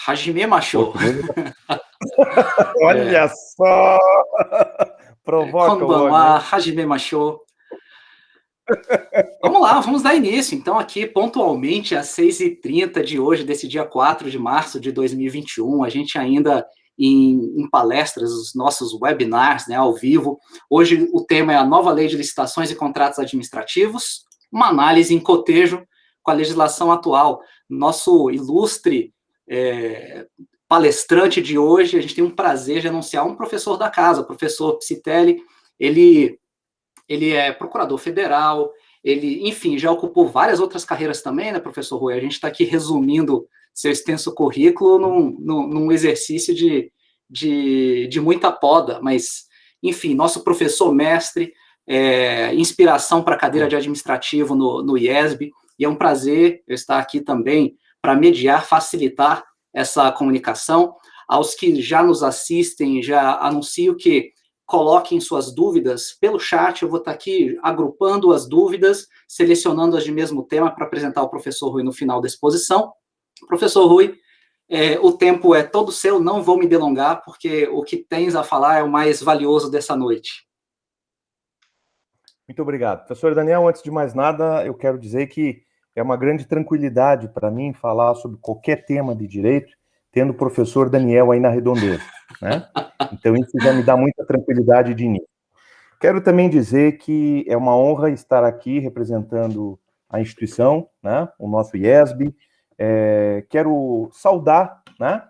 Hajime Macho. Olha só! Provoca o Konbanwa, homem. Hajime Macho. Vamos lá, vamos dar início. Então, aqui, pontualmente, às 6h30 de hoje, desse dia 4 de março de 2021, a gente ainda em palestras, os nossos webinars, né, ao vivo. Hoje, o tema é a nova lei de licitações e contratos administrativos, uma análise em cotejo com a legislação atual. Nosso ilustre palestrante de hoje, a gente tem um prazer de anunciar um professor da casa, o professor Psitelli. Ele é procurador federal, ele, enfim, já ocupou várias outras carreiras também, né, professor Rui? A gente está aqui resumindo seu extenso currículo num exercício de muita poda, mas, enfim, nosso professor mestre, inspiração para a cadeira de administrativo no IESB, e é um prazer eu estar aqui também para mediar, facilitar essa comunicação. Aos que já nos assistem, já anuncio que coloquem suas dúvidas pelo chat, eu vou estar aqui agrupando as dúvidas, selecionando as de mesmo tema para apresentar ao professor Rui no final da exposição. Professor Rui, o tempo é todo seu, não vou me delongar, porque o que tens a falar é o mais valioso dessa noite. Muito obrigado. Professor Daniel, antes de mais nada, eu quero dizer que é uma grande tranquilidade para mim falar sobre qualquer tema de direito, tendo o professor Daniel aí na redondeza, né? Então isso já me dá muita tranquilidade de início. Quero também dizer que é uma honra estar aqui representando a instituição, né, o nosso IESB. Quero saudar, né,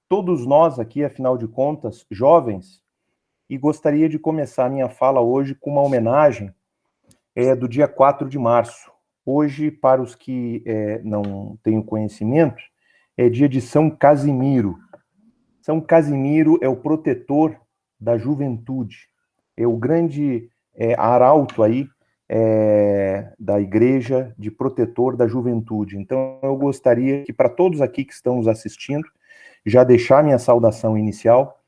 todos nós aqui, afinal de contas, jovens, e gostaria de começar a minha fala hoje com uma homenagem do dia 4 de março. Hoje, para os que não têm conhecimento, é dia de São Casimiro. São Casimiro é o protetor da juventude, é o grande arauto aí da igreja de protetor da juventude. Então, eu gostaria que, para todos aqui que estão nos assistindo, já deixar minha saudação inicial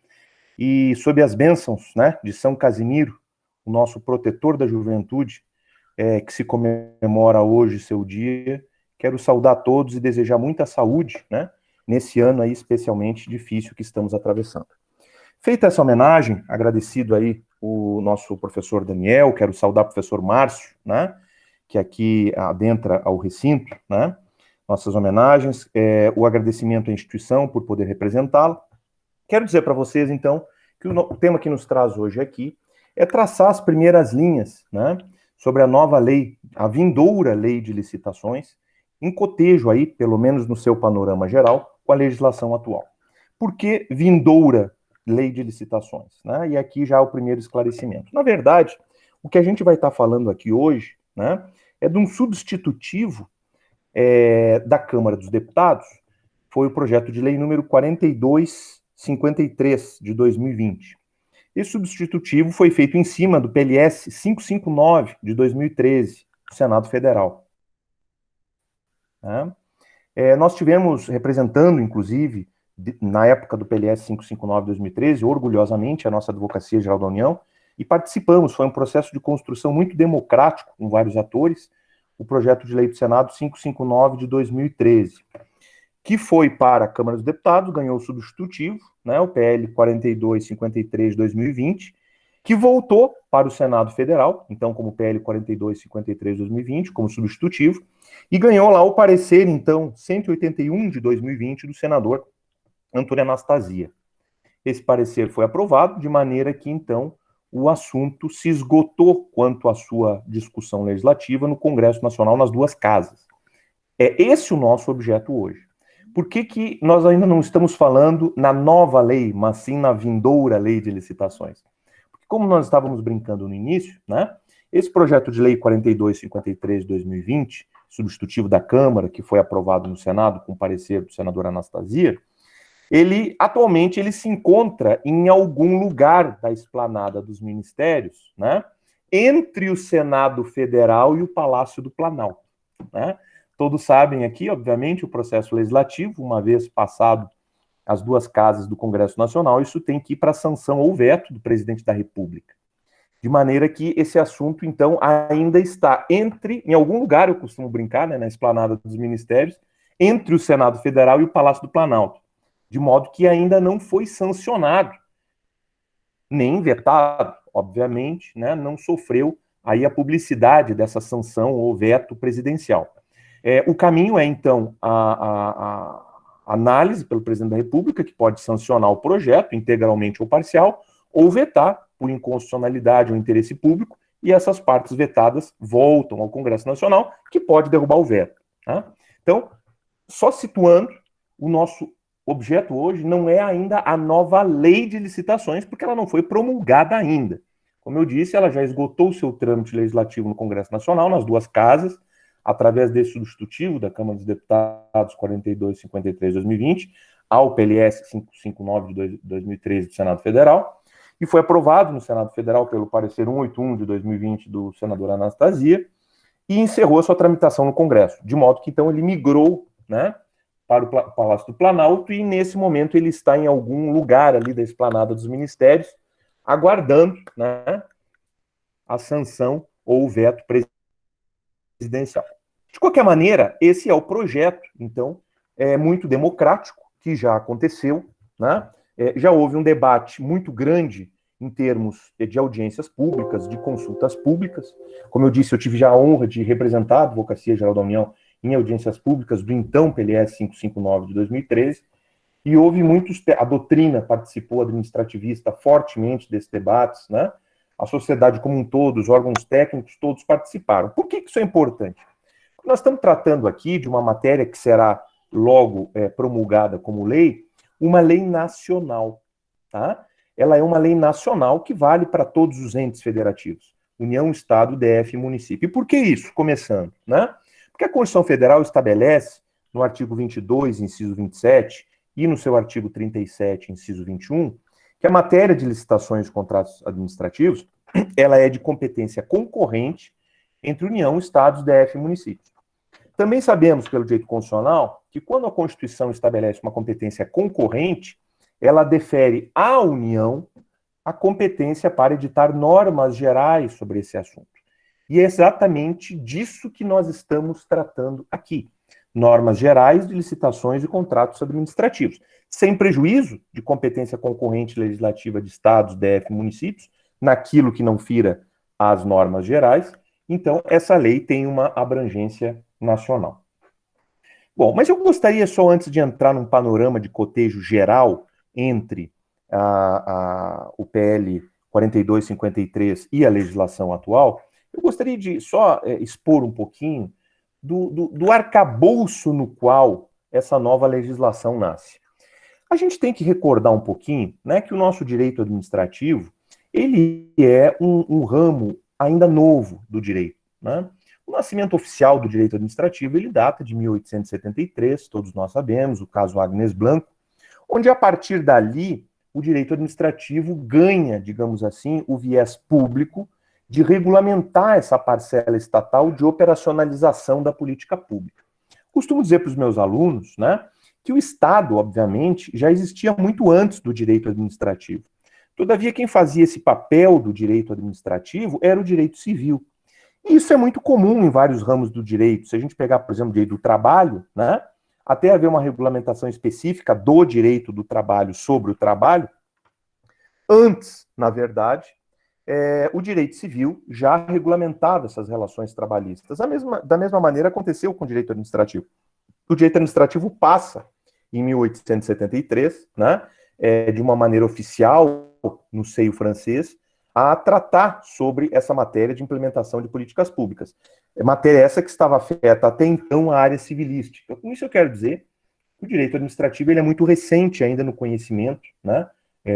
e, sob as bênçãos, né, de São Casimiro, o nosso protetor da juventude, que se comemora hoje seu dia, quero saudar todos e desejar muita saúde, né, nesse ano aí especialmente difícil que estamos atravessando. Feita essa homenagem, agradecido aí o nosso professor Daniel, quero saudar o professor Márcio, né, que aqui adentra ao recinto, né, nossas homenagens, o agradecimento à instituição por poder representá-la. Quero dizer para vocês, então, que o tema que nos traz hoje aqui é traçar as primeiras linhas, né, sobre a nova lei, a vindoura lei de licitações, em cotejo aí, pelo menos no seu panorama geral, com a legislação atual. Por que vindoura lei de licitações, né? E aqui já o primeiro esclarecimento. Na verdade, o que a gente vai estar falando aqui hoje, né, é de um substitutivo da Câmara dos Deputados, foi o projeto de lei número 4253 de 2020. Esse substitutivo foi feito em cima do PLS 559 de 2013, do Senado Federal. Nós tivemos representando, inclusive, na época do PLS 559 de 2013, orgulhosamente, a nossa Advocacia Geral da União, e participamos, foi um processo de construção muito democrático, com vários atores, o projeto de lei do Senado 559 de 2013, que foi para a Câmara dos Deputados, ganhou o substitutivo, né, o PL 4253 de 2020, que voltou para o Senado Federal, então como PL 4253 de 2020, como substitutivo, e ganhou lá o parecer, então, 181 de 2020 do senador Antônio Anastasia. Esse parecer foi aprovado, de maneira que, então, o assunto se esgotou quanto à sua discussão legislativa no Congresso Nacional, nas duas casas. É esse o nosso objeto hoje. Por que nós ainda não estamos falando na nova lei, mas sim na vindoura lei de licitações? Porque como nós estávamos brincando no início, né, esse projeto de lei 4253 de 2020, substitutivo da Câmara, que foi aprovado no Senado com parecer do senador Anastasia, atualmente ele se encontra em algum lugar da esplanada dos ministérios, né, entre o Senado Federal e o Palácio do Planalto, né? Todos sabem aqui, obviamente, o processo legislativo, uma vez passado as duas casas do Congresso Nacional, isso tem que ir para a sanção ou veto do presidente da República. De maneira que esse assunto, então, ainda está em algum lugar, eu costumo brincar, né, na esplanada dos ministérios, entre o Senado Federal e o Palácio do Planalto. de modo que ainda não foi sancionado, nem vetado, obviamente, né, não sofreu aí a publicidade dessa sanção ou veto presidencial. O caminho é, então, a análise pelo presidente da República, que pode sancionar o projeto, integralmente ou parcial, ou vetar por inconstitucionalidade ou interesse público, e essas partes vetadas voltam ao Congresso Nacional, que pode derrubar o veto. Tá? Então, só situando, o nosso objeto hoje não é ainda a nova lei de licitações, porque ela não foi promulgada ainda. Como eu disse, ela já esgotou o seu trâmite legislativo no Congresso Nacional, nas duas casas, através desse substitutivo da Câmara dos Deputados 4253/2020 ao PLS 559 de 2013 do Senado Federal, e foi aprovado no Senado Federal pelo parecer 181 de 2020 do senador Anastasia, e encerrou a sua tramitação no Congresso, de modo que, então, ele migrou, né, para o Palácio do Planalto, e nesse momento ele está em algum lugar ali da esplanada dos ministérios, aguardando, né, a sanção ou o veto presidencial. De qualquer maneira, esse é o projeto, então, muito democrático, que já aconteceu, né? Já houve um debate muito grande em termos de audiências públicas, de consultas públicas. Como eu disse, eu tive já a honra de representar a Advocacia Geral da União em audiências públicas do então PLS 559 de 2013, e houve muitos... A doutrina participou, administrativista, fortemente desses debates, né? A sociedade como um todo, os órgãos técnicos, todos participaram. Por que isso é importante? Nós estamos tratando aqui de uma matéria que será logo promulgada como lei, uma lei nacional, tá? Ela é uma lei nacional que vale para todos os entes federativos, União, Estado, DF e município. E por que isso? Começando, né? Porque a Constituição Federal estabelece, no artigo 22, inciso 27, e no seu artigo 37, inciso 21, que a matéria de licitações e contratos administrativos, ela é de competência concorrente entre União, Estados, DF e municípios. Também sabemos, pelo direito constitucional, que quando a Constituição estabelece uma competência concorrente, ela defere à União a competência para editar normas gerais sobre esse assunto. E é exatamente disso que nós estamos tratando aqui. Normas gerais de licitações e contratos administrativos, sem prejuízo de competência concorrente legislativa de estados, DF e municípios, naquilo que não fira as normas gerais. Então, essa lei tem uma abrangência nacional. Bom, mas eu gostaria só, antes de entrar num panorama de cotejo geral entre o PL 4253 e a legislação atual, eu gostaria de só expor um pouquinho do arcabouço no qual essa nova legislação nasce. A gente tem que recordar um pouquinho, né, que o nosso direito administrativo, ele é um ramo ainda novo do direito, né? O nascimento oficial do direito administrativo, ele data de 1873, todos nós sabemos, o caso Agnes Blanco, onde a partir dali o direito administrativo ganha, digamos assim, o viés público de regulamentar essa parcela estatal de operacionalização da política pública. Costumo dizer para os meus alunos, né, que o Estado, obviamente, já existia muito antes do direito administrativo. Todavia, quem fazia esse papel do direito administrativo era o direito civil. E isso é muito comum em vários ramos do direito. Se a gente pegar, por exemplo, o direito do trabalho, né, até haver uma regulamentação específica do direito do trabalho sobre o trabalho, antes, na verdade, o direito civil já regulamentava essas relações trabalhistas. Da mesma maneira aconteceu com o direito administrativo. O direito administrativo passa, em 1873, né, de uma maneira oficial, no seio francês, a tratar sobre essa matéria de implementação de políticas públicas. Matéria essa que estava afeta até então a área civilística. Com isso eu quero dizer que o direito administrativo ele é muito recente ainda no conhecimento, né,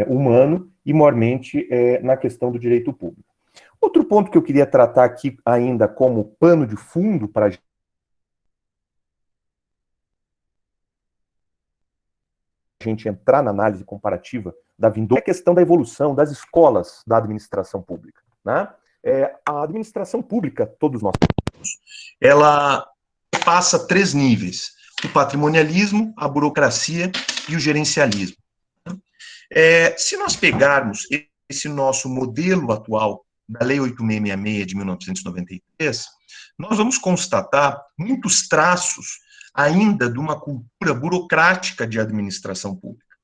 humano e, mormente, na questão do direito público. Outro ponto que eu queria tratar aqui ainda como pano de fundo para a gente entrar na análise comparativa da vindoura é a questão da evolução das escolas da administração pública, né? A administração pública, todos nós temos, ela passa 3 níveis: o patrimonialismo, a burocracia e o gerencialismo. Se nós pegarmos esse nosso modelo atual da Lei 8666 de 1993, nós vamos constatar muitos traços ainda de uma cultura burocrática de administração pública.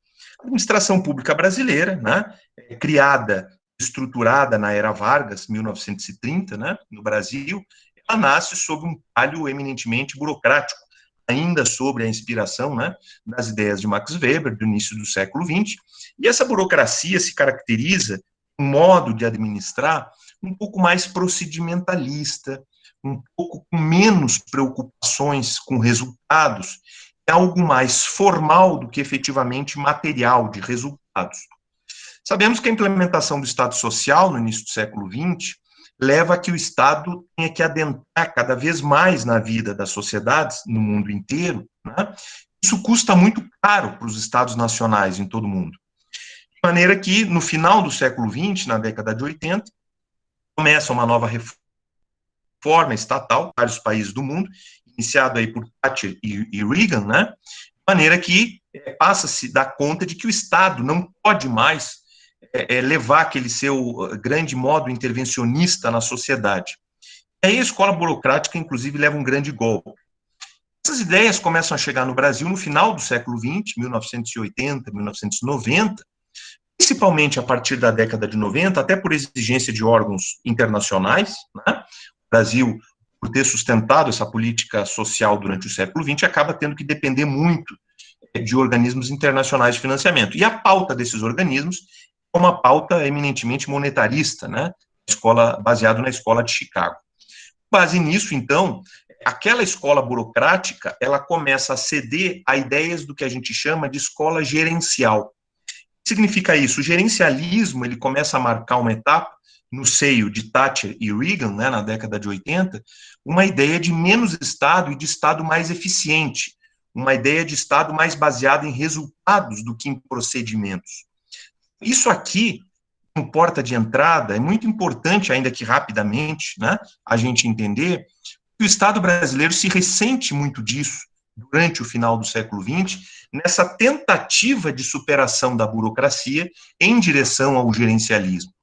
A administração pública brasileira, né, criada, estruturada na era Vargas, 1930, né, no Brasil, ela nasce sob um talho eminentemente burocrático, ainda sobre a inspiração, né, das ideias de Max Weber, do início do século XX, e essa burocracia se caracteriza um modo de administrar um pouco mais procedimentalista, um pouco com menos preocupações com resultados, é algo mais formal do que efetivamente material de resultados. Sabemos que a implementação do Estado Social no início do século XX leva a que o Estado tenha que adentrar cada vez mais na vida das sociedades no mundo inteiro, né? Isso custa muito caro para os Estados nacionais em todo o mundo. De maneira que, no final do século XX, na década de 80, começa uma nova reforma estatal em vários países do mundo, iniciado aí por Thatcher e Reagan, né? De maneira que passa a se dar conta de que o Estado não pode mais levar aquele seu grande modo intervencionista na sociedade. E aí a escola burocrática, inclusive, leva um grande golpe. Essas ideias começam a chegar no Brasil no final do século XX, 1980, 1990, principalmente a partir da década de 90, até por exigência de órgãos internacionais, né? O Brasil, por ter sustentado essa política social durante o século XX, acaba tendo que depender muito de organismos internacionais de financiamento. E a pauta desses organismos é uma pauta eminentemente monetarista, né? Baseado na escola de Chicago. Com base nisso, então, aquela escola burocrática, ela começa a ceder a ideias do que a gente chama de escola gerencial. O que significa isso? O gerencialismo, ele começa a marcar uma etapa no seio de Thatcher e Reagan, né, na década de 80, uma ideia de menos Estado e de Estado mais eficiente, uma ideia de Estado mais baseado em resultados do que em procedimentos. Isso aqui, em porta de entrada, é muito importante, ainda que rapidamente, né, a gente entender que o Estado brasileiro se ressente muito disso durante o final do século XX, nessa tentativa de superação da burocracia em direção ao gerencialismo.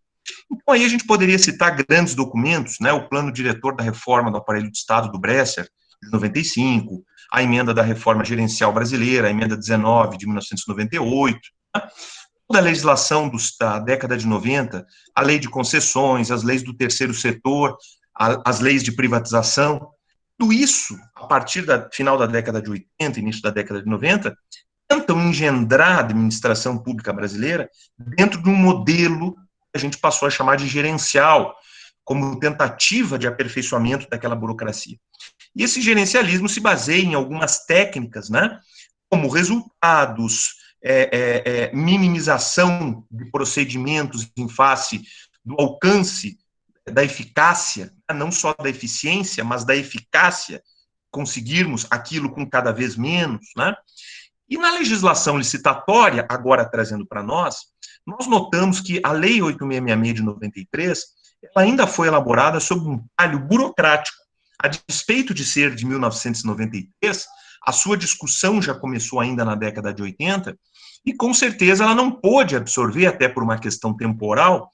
Então, aí a gente poderia citar grandes documentos, né, o Plano Diretor da Reforma do Aparelho de Estado do Bresser, de 95, a Emenda da Reforma Gerencial Brasileira, a Emenda 19, de 1998, né? Toda a legislação da década de 90, a lei de concessões, as leis do terceiro setor, as leis de privatização, tudo isso, a partir do final da década de 80, início da década de 90, tentam engendrar a administração pública brasileira dentro de um modelo que a gente passou a chamar de gerencial, como tentativa de aperfeiçoamento daquela burocracia. E esse gerencialismo se baseia em algumas técnicas, né, como resultados, minimização de procedimentos em face do alcance da eficácia, não só da eficiência, mas da eficácia, conseguirmos aquilo com cada vez menos, né? E na legislação licitatória, agora trazendo para nós notamos que a Lei 8666 de 93, ela ainda foi elaborada sob um talho burocrático. A despeito de ser de 1993, a sua discussão já começou ainda na década de 80, e com certeza ela não pôde absorver, até por uma questão temporal,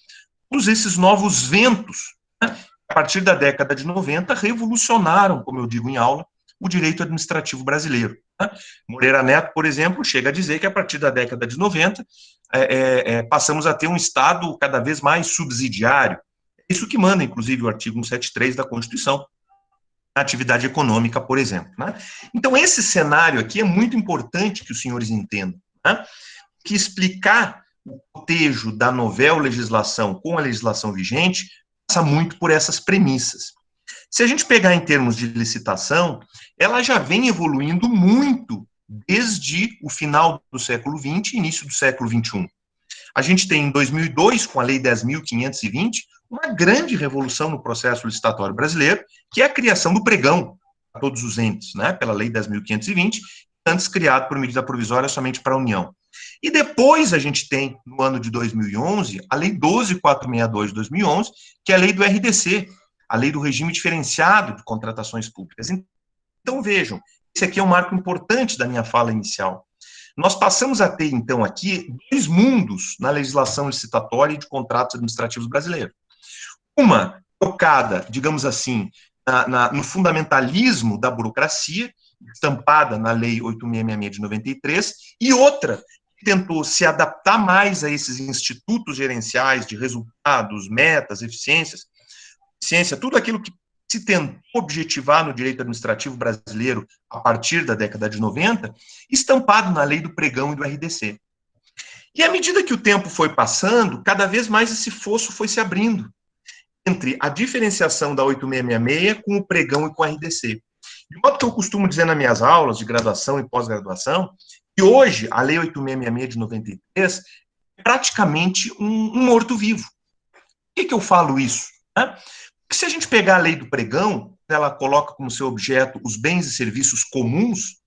todos esses novos ventos, né? A partir da década de 90, revolucionaram, como eu digo em aula, o direito administrativo brasileiro. Né? Moreira Neto, por exemplo, chega a dizer que a partir da década de 90, passamos a ter um Estado cada vez mais subsidiário. Isso que manda, inclusive, o artigo 173 da Constituição, a atividade econômica, por exemplo. Né? Então, esse cenário aqui é muito importante que os senhores entendam, né? Que explicar o cotejo da novel legislação com a legislação vigente passa muito por essas premissas. Se a gente pegar em termos de licitação, ela já vem evoluindo muito desde o final do século XX e início do século XXI. A gente tem, em 2002, com a Lei 10.520, uma grande revolução no processo licitatório brasileiro, que é a criação do pregão a todos os entes, né, pela Lei 10.520, antes criado por medida provisória somente para a União. E depois a gente tem, no ano de 2011, a Lei 12.462 de 2011, que é a lei do RDC, a lei do regime diferenciado de contratações públicas. Então, vejam, esse aqui é um marco importante da minha fala inicial. Nós passamos a ter, então, aqui, dois mundos na legislação licitatória e de contratos administrativos brasileiros. Uma focada, digamos assim, no fundamentalismo da burocracia, estampada na Lei 8666 de 93, e outra que tentou se adaptar mais a esses institutos gerenciais de resultados, metas, eficiência, tudo aquilo que se tentou objetivar no direito administrativo brasileiro a partir da década de 90, estampado na lei do pregão e do RDC. E à medida que o tempo foi passando, cada vez mais esse fosso foi se abrindo entre a diferenciação da 8666 com o pregão e com o RDC. De modo que eu costumo dizer nas minhas aulas de graduação e pós-graduação, que hoje a Lei 8666 de 93 é praticamente um morto-vivo. Por que eu falo isso? Porque se a gente pegar a Lei do Pregão, ela coloca como seu objeto os bens e serviços comuns,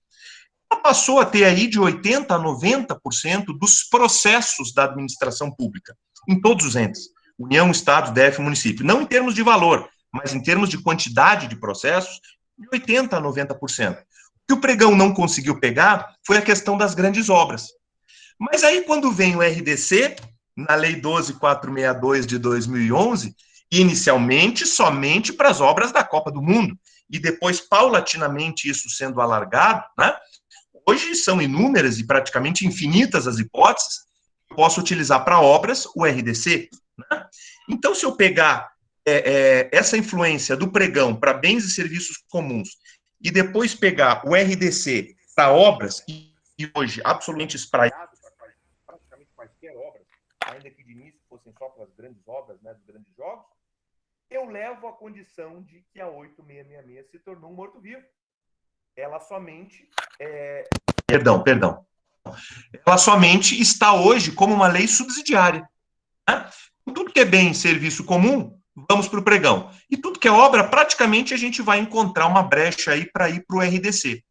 ela passou a ter aí de 80% a 90% dos processos da administração pública, em todos os entes, União, Estado, DF, município. Não em termos de valor, mas em termos de quantidade de processos, de 80% a 90%. O que o Pregão não conseguiu pegar foi a questão das grandes obras. Mas aí, quando vem o RDC, na Lei 12.462 de 2011, inicialmente somente para as obras da Copa do Mundo, e depois, paulatinamente, isso sendo alargado, né? Hoje são inúmeras e praticamente infinitas as hipóteses que eu posso utilizar para obras o RDC. Né? Então, se eu pegar essa influência do Pregão para bens e serviços comuns e depois pegar o RDC para obras, e hoje absolutamente espraiado para praticamente quaisquer obras, ainda que de início fossem só para as grandes obras, né, dos grandes jogos, eu levo à condição de que a 8666 se tornou um morto-vivo. Ela somente... Perdão. Ela somente está hoje como uma lei subsidiária. Né? Tudo que é bem serviço comum, vamos para o Pregão. E tudo que é obra, praticamente a gente vai encontrar uma brecha aí para ir para o RDC.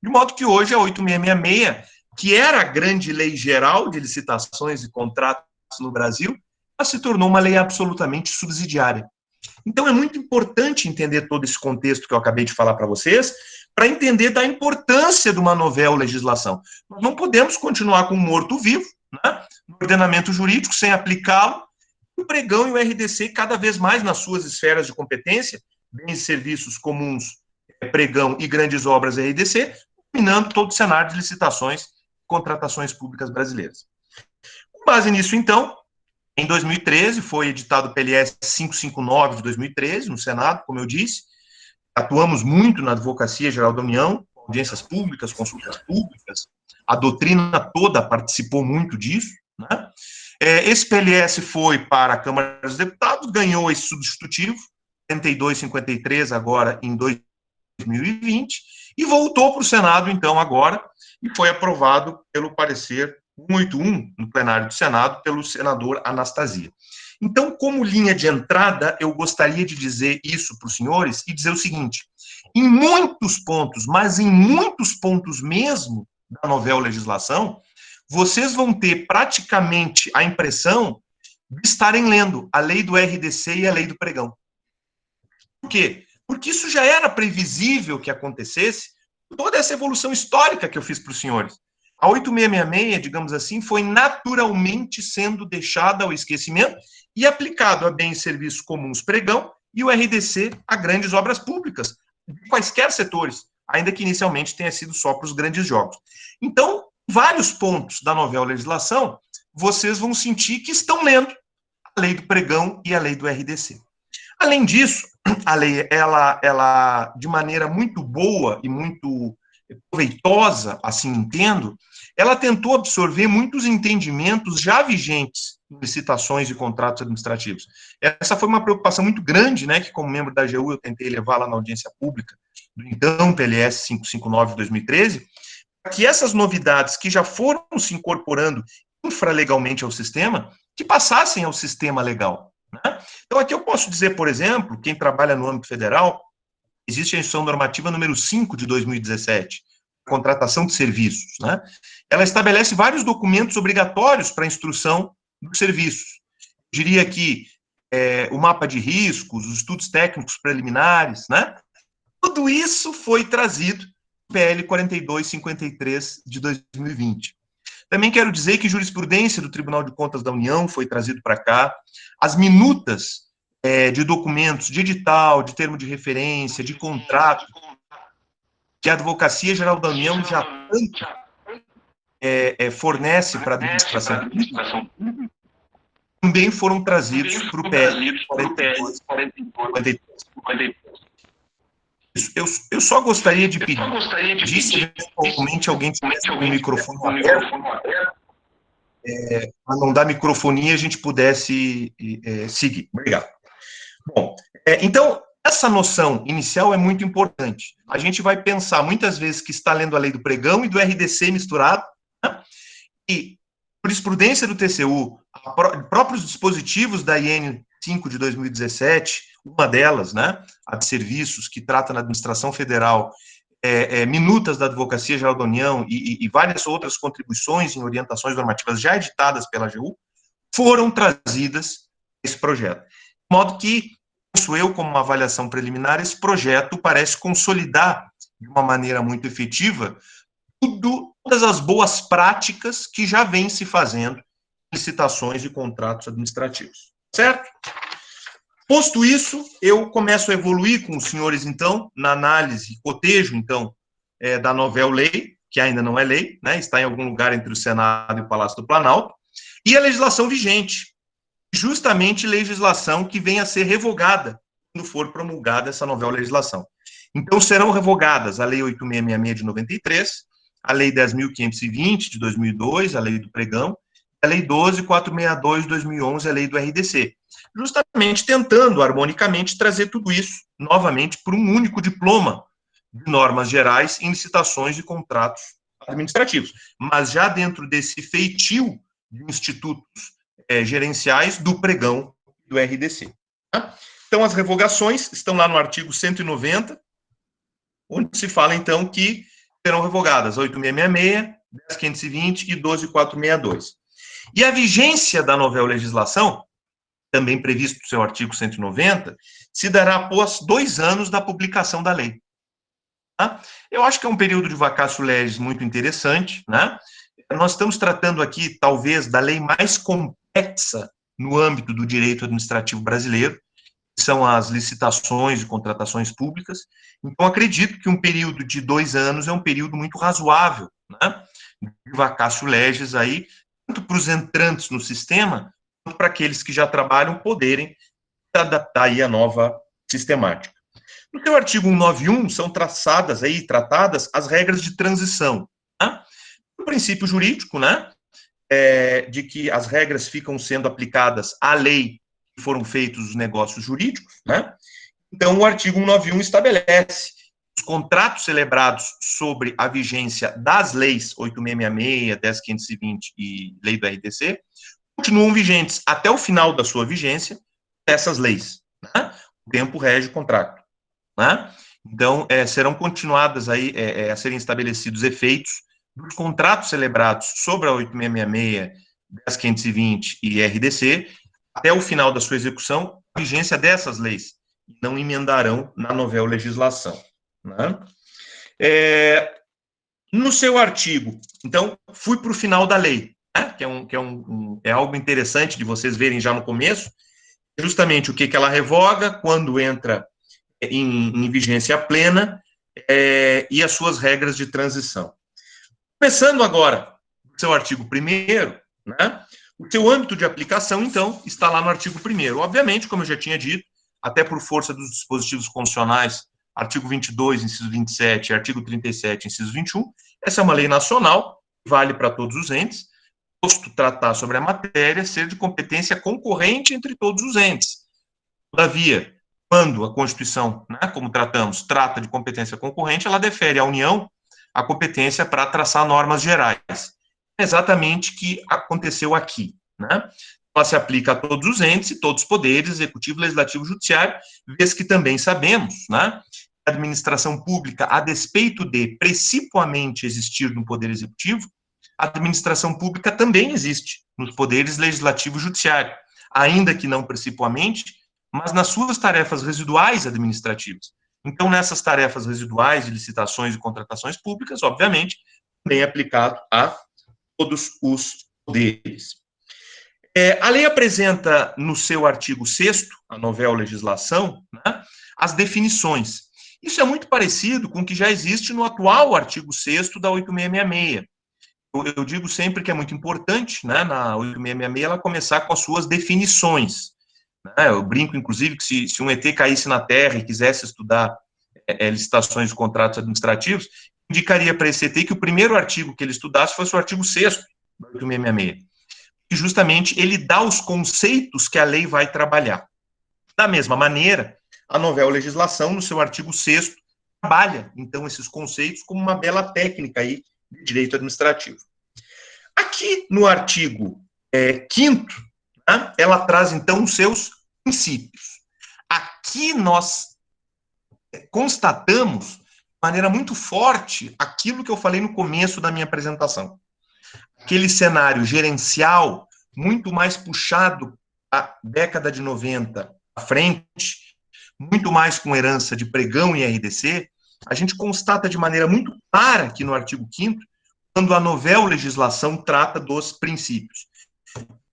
De modo que hoje a 8666, que era a grande lei geral de licitações e contratos no Brasil, ela se tornou uma lei absolutamente subsidiária. Então é muito importante entender todo esse contexto que eu acabei de falar para vocês, para entender da importância de uma novel legislação. Nós não podemos continuar com um morto-vivo, né, no ordenamento jurídico, sem aplicá-lo. O Pregão e o RDC, cada vez mais nas suas esferas de competência, bens e serviços comuns, Pregão e grandes obras RDC, dominando todo o cenário de licitações e contratações públicas brasileiras. Com base nisso, então, em 2013, foi editado o PLS 559 de 2013, no Senado, como eu disse. Atuamos muito na Advocacia Geral da União, audiências públicas, consultas públicas, a doutrina toda participou muito disso, né? Esse PLS foi para a Câmara dos Deputados, ganhou esse substitutivo, 7253 agora em 2020, e voltou para o Senado, então, agora, e foi aprovado pelo parecer 181 no plenário do Senado, pelo senador Anastasia. Então, como linha de entrada, eu gostaria de dizer isso para os senhores e dizer o seguinte: em muitos pontos, mas em muitos pontos mesmo da novel legislação, vocês vão ter praticamente a impressão de estarem lendo a lei do RDC e a lei do Pregão. Por quê? Porque isso já era previsível que acontecesse, toda essa evolução histórica que eu fiz para os senhores. A 8666, digamos assim, foi naturalmente sendo deixada ao esquecimento e aplicado a bens e serviços comuns Pregão e o RDC a grandes obras públicas, de quaisquer setores, ainda que inicialmente tenha sido só para os grandes jogos. Então, vários pontos da novel legislação, vocês vão sentir que estão lendo a lei do Pregão e a lei do RDC. Além disso, a lei, ela de maneira muito boa e muito proveitosa, assim entendo, ela tentou absorver muitos entendimentos já vigentes em licitações e contratos administrativos. Essa foi uma preocupação muito grande, né, que como membro da AGU eu tentei levar lá na audiência pública, do então PLS 559 de 2013, para que essas novidades que já foram se incorporando infralegalmente ao sistema, que passassem ao sistema legal. Né? Então aqui eu posso dizer, por exemplo, quem trabalha no âmbito federal, existe a instrução normativa número 5 de 2017, contratação de serviços, né? Ela estabelece vários documentos obrigatórios para a instrução dos serviços. Eu diria que o mapa de riscos, os estudos técnicos preliminares, né? Tudo isso foi trazido no PL 4253 de 2020. Também quero dizer que jurisprudência do Tribunal de Contas da União foi trazido para cá, as minutas de documentos, de edital, de termo de referência, de contrato, que a Advocacia Geral da União já tanto fornece para a administração pública também foram trazidos para o PL 42. Eu só gostaria de pedir se eventualmente alguém tivesse com o microfone aberto, para não dar microfonia, a gente pudesse seguir. Obrigado. Bom, então, essa noção inicial é muito importante. A gente vai pensar muitas vezes que está lendo a lei do pregão e do RDC misturado, né? E jurisprudência do TCU, próprios dispositivos da IN 5 de 2017, uma delas, né, a de serviços, que trata na administração federal, minutas da Advocacia Geral da União e várias outras contribuições em orientações normativas já editadas pela AGU, foram trazidas a esse projeto. De modo que, penso eu, como uma avaliação preliminar, esse projeto parece consolidar de uma maneira muito efetiva todas as boas práticas que já vêm se fazendo em licitações e contratos administrativos. Certo? Posto isso, eu começo a evoluir com os senhores, então, na análise, cotejo, então, da novel lei, que ainda não é lei, né, está em algum lugar entre o Senado e o Palácio do Planalto, e a legislação vigente, justamente legislação que venha a ser revogada quando for promulgada essa novel legislação. Então, serão revogadas a Lei 8666 de 93, a Lei 10.520 de 2002, a Lei do Pregão, a Lei 12.462 de 2011, a Lei do RDC, justamente tentando, harmonicamente, trazer tudo isso, novamente, por um único diploma de normas gerais em licitações e contratos administrativos, mas já dentro desse feitio de institutos gerenciais do pregão do RDC. Tá? Então, as revogações estão lá no artigo 190, onde se fala, então, que serão revogadas 8.666, 10.520 e 12.462. E a vigência da novel legislação, também previsto no seu artigo 190, se dará após 2 anos da publicação da lei. Tá? Eu acho que é um período de vacatio legis muito interessante, né? Nós estamos tratando aqui, talvez, da lei mais complexa no âmbito do direito administrativo brasileiro, que são as licitações e contratações públicas. Então, acredito que um período de 2 anos é um período muito razoável, né? De vacatio legis aí, tanto para os entrantes no sistema, quanto para aqueles que já trabalham poderem se adaptar aí à nova sistemática. No seu artigo 191, são tratadas as regras de transição. Né? O princípio jurídico, né, de que as regras ficam sendo aplicadas à lei que foram feitos os negócios jurídicos, né? Então, o artigo 191 estabelece os contratos celebrados sobre a vigência das leis 8.666, 10.520 e lei do RDC, continuam vigentes até o final da sua vigência essas leis. Né? O tempo rege o contrato. Né? Então, serão continuadas aí a serem estabelecidos efeitos dos contratos celebrados sobre a 8.666, 10.520 e RDC até o final da sua execução, a vigência dessas leis. Não emendarão na novel legislação. Né? No seu artigo, então, fui para o final da lei, né? que é algo interessante de vocês verem já no começo, justamente o que ela revoga, quando entra em vigência plena, e as suas regras de transição. Começando agora, no seu artigo 1º, né? O seu âmbito de aplicação, então, está lá no artigo 1º. Obviamente, como eu já tinha dito, até por força dos dispositivos constitucionais, artigo 22, inciso 27, e artigo 37, inciso 21, essa é uma lei nacional, vale para todos os entes, posto tratar sobre a matéria ser de competência concorrente entre todos os entes. Todavia, quando a Constituição, né, como tratamos, trata de competência concorrente, ela defere à União a competência para traçar normas gerais. É exatamente o que aconteceu aqui. Né? Ela se aplica a todos os entes e todos os poderes, executivo, legislativo, judiciário, vez que também sabemos, né, que a administração pública, a despeito de precipuamente existir no poder executivo, a administração pública também existe nos poderes legislativo e judiciário, ainda que não precipuamente, mas nas suas tarefas residuais administrativas. Então, nessas tarefas residuais de licitações e contratações públicas, obviamente, também é aplicado a todos os poderes. A lei apresenta no seu artigo 6º, a novel legislação, né, as definições. Isso é muito parecido com o que já existe no atual artigo 6º da 8666. eu digo sempre que é muito importante, né, na 8666, ela começar com as suas definições. Né? Eu brinco, inclusive, que se um ET caísse na Terra e quisesse estudar licitações de contratos administrativos, indicaria para esse ET que o primeiro artigo que ele estudasse fosse o artigo 6º da 8666. E justamente ele dá os conceitos que a lei vai trabalhar. Da mesma maneira, a novela legislação, no seu artigo 6º, trabalha, então, esses conceitos como uma bela técnica aí de direito administrativo. Aqui, no artigo 5º, né, ela traz, então, os seus princípios. Aqui nós constatamos, de maneira muito forte, aquilo que eu falei no começo da minha apresentação. Aquele cenário gerencial, muito mais puxado à década de 90 à frente, muito mais com herança de pregão e RDC, a gente constata de maneira muito clara aqui no artigo 5º, quando a novela legislação trata dos princípios.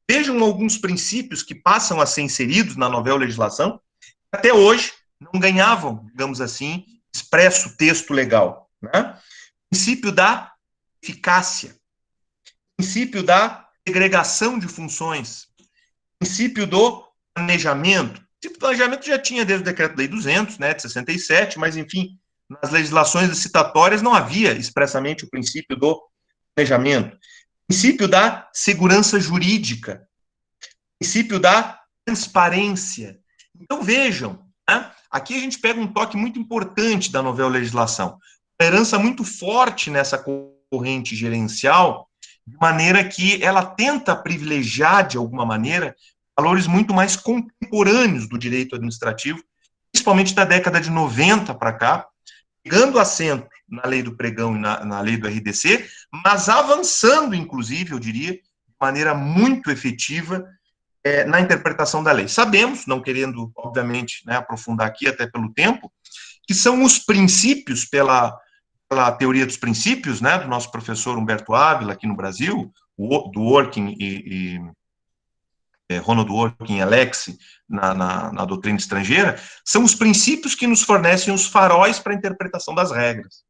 Vejam alguns princípios que passam a ser inseridos na novela legislação, que até hoje não ganhavam, digamos assim, expresso texto legal. Né? Princípio da eficácia, princípio da segregação de funções, princípio do planejamento. O princípio do planejamento já tinha desde o Decreto-Lei 200, né, de 67, mas, enfim, nas legislações licitatórias não havia expressamente o princípio do planejamento. Princípio da segurança jurídica, princípio da transparência. Então, vejam, né, aqui a gente pega um toque muito importante da novela legislação, uma herança muito forte nessa corrente gerencial, de maneira que ela tenta privilegiar, de alguma maneira, valores muito mais contemporâneos do direito administrativo, principalmente da década de 90 para cá, pegando assento na lei do pregão e na lei do RDC, mas avançando, inclusive, eu diria, de maneira muito efetiva na interpretação da lei. Sabemos, não querendo, obviamente, né, aprofundar aqui, até pelo tempo, que são os princípios, pela teoria dos princípios, né, do nosso professor Humberto Ávila, aqui no Brasil, do Working e Ronald Working e Alex, na doutrina estrangeira, são os princípios que nos fornecem os faróis para a interpretação das regras.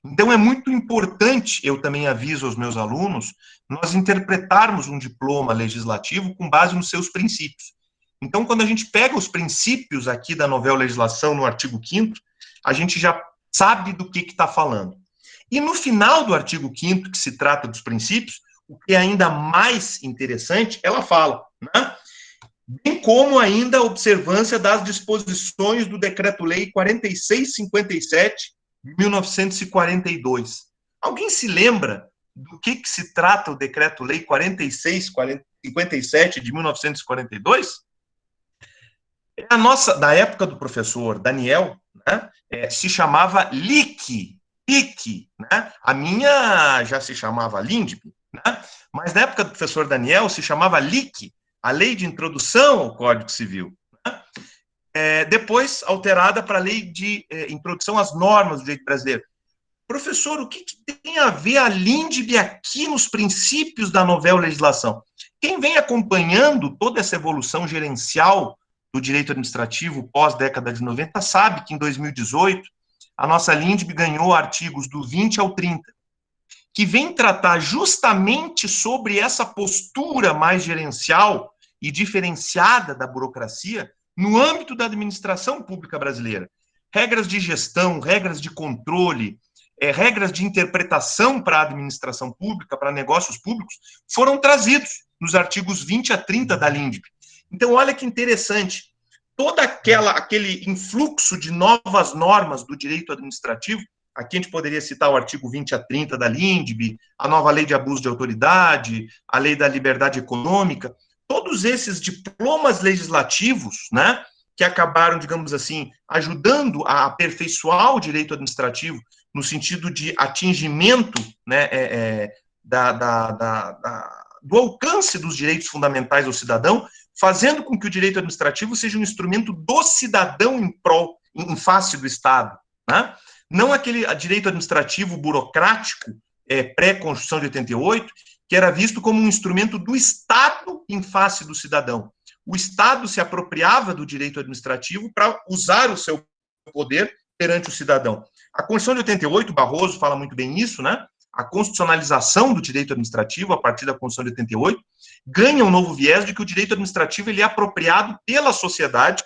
Então, é muito importante, eu também aviso aos meus alunos, nós interpretarmos um diploma legislativo com base nos seus princípios. Então, quando a gente pega os princípios aqui da novela legislação, no artigo 5º, a gente já sabe do que está falando. E no final do artigo 5º, que se trata dos princípios, o que é ainda mais interessante, ela fala, né? Bem como ainda a observância das disposições do Decreto-Lei 4657, de 1942. Alguém se lembra do que se trata o Decreto-Lei 4657, de 1942? Da época do professor Daniel, né, se chamava LIC, né? A minha já se chamava LINDB, né? Mas na época do professor Daniel se chamava LIC, a Lei de Introdução ao Código Civil. Né? Depois alterada para a Lei de Introdução às Normas do Direito Brasileiro. Professor, o que tem a ver a LINDB aqui nos princípios da novela legislação? Quem vem acompanhando toda essa evolução gerencial do direito administrativo pós-década de 90 sabe que em 2018 a nossa LINDB ganhou artigos do 20 ao 30, que vem tratar justamente sobre essa postura mais gerencial e diferenciada da burocracia no âmbito da administração pública brasileira. Regras de gestão, regras de controle, regras de interpretação para a administração pública, para negócios públicos, foram trazidos nos artigos 20 a 30 da LINDB. Então, olha que interessante, todo aquele influxo de novas normas do direito administrativo, aqui a gente poderia citar o artigo 20 a 30 da LINDB, a nova lei de abuso de autoridade, a lei da liberdade econômica, todos esses diplomas legislativos, né, que acabaram, digamos assim, ajudando a aperfeiçoar o direito administrativo no sentido de atingimento, né, do alcance dos direitos fundamentais do cidadão, fazendo com que o direito administrativo seja um instrumento do cidadão em face do Estado, né? Não aquele direito administrativo burocrático, pré-Constituição de 88, que era visto como um instrumento do Estado em face do cidadão. O Estado se apropriava do direito administrativo para usar o seu poder perante o cidadão. A Constituição de 88, Barroso fala muito bem isso, né? a constitucionalização do direito administrativo, a partir da Constituição de 88, ganha um novo viés de que o direito administrativo ele é apropriado pela sociedade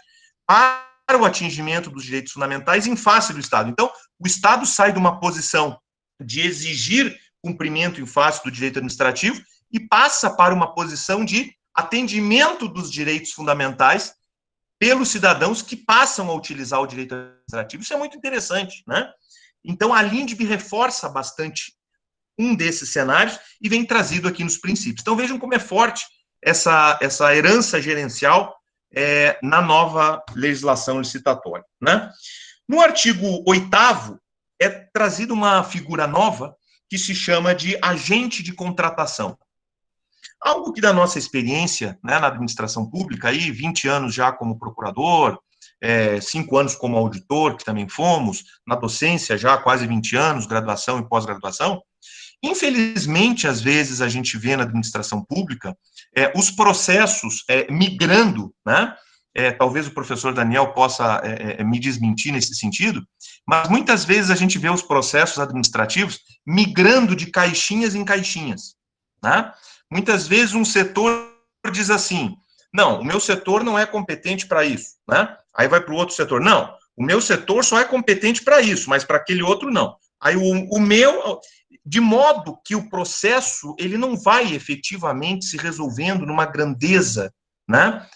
para o atingimento dos direitos fundamentais em face do Estado. Então, o Estado sai de uma posição de exigir cumprimento em face do direito administrativo e passa para uma posição de atendimento dos direitos fundamentais pelos cidadãos que passam a utilizar o direito administrativo. Isso é muito interessante, né? Então, a Lindbe reforça bastante um desses cenários e vem trazido aqui nos princípios. Então, vejam como é forte essa herança gerencial na nova legislação licitatória, né? No artigo 8º, é trazida uma figura nova que se chama de agente de contratação. Algo que da nossa experiência, né, na administração pública, aí 20 anos já como procurador, 5 anos como auditor, que também fomos, na docência já quase 20 anos, graduação e pós-graduação, infelizmente, às vezes, a gente vê na administração pública os processos migrando, né? Talvez o professor Daniel possa me desmentir nesse sentido, mas muitas vezes a gente vê os processos administrativos migrando de caixinhas em caixinhas, né? Muitas vezes um setor diz assim, não, o meu setor não é competente para isso, né? Aí vai para o outro setor, não, o meu setor só é competente para isso, mas para aquele outro não. Aí o meu, de modo que o processo, ele não vai efetivamente se resolvendo numa grandeza, né,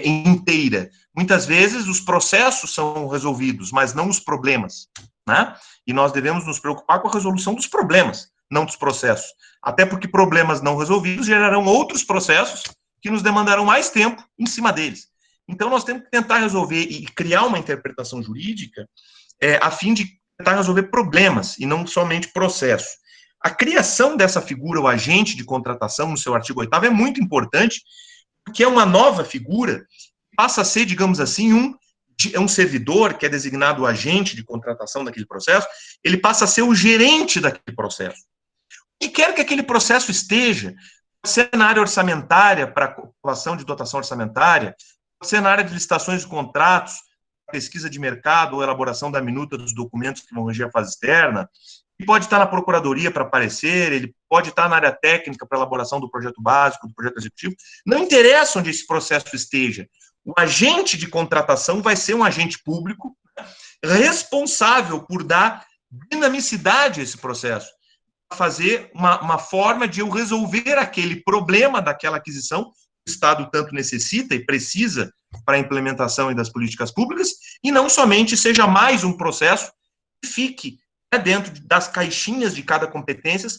inteira. Muitas vezes os processos são resolvidos, mas não os problemas, né? E nós devemos nos preocupar com a resolução dos problemas, não dos processos. Até porque problemas não resolvidos gerarão outros processos que nos demandarão mais tempo em cima deles. Então, nós temos que tentar resolver e criar uma interpretação jurídica a fim de tentar resolver problemas e não somente processos. A criação dessa figura, o agente de contratação, no seu artigo 8º, é muito importante, porque é uma nova figura, passa a ser, digamos assim, um servidor, que é designado o agente de contratação daquele processo, ele passa a ser o gerente daquele processo. E quer que aquele processo esteja, pode ser na área orçamentária, para aprovação de dotação orçamentária, pode ser na área de licitações de contratos, pesquisa de mercado ou elaboração da minuta dos documentos que vão reger a fase externa, ele pode estar na procuradoria para aparecer, ele pode estar na área técnica para elaboração do projeto básico, do projeto executivo, não interessa onde esse processo esteja. O agente de contratação vai ser um agente público responsável por dar dinamicidade a esse processo, fazer uma forma de eu resolver aquele problema daquela aquisição que o Estado tanto necessita e precisa para a implementação das políticas públicas, e não somente seja mais um processo que fique dentro das caixinhas de cada competência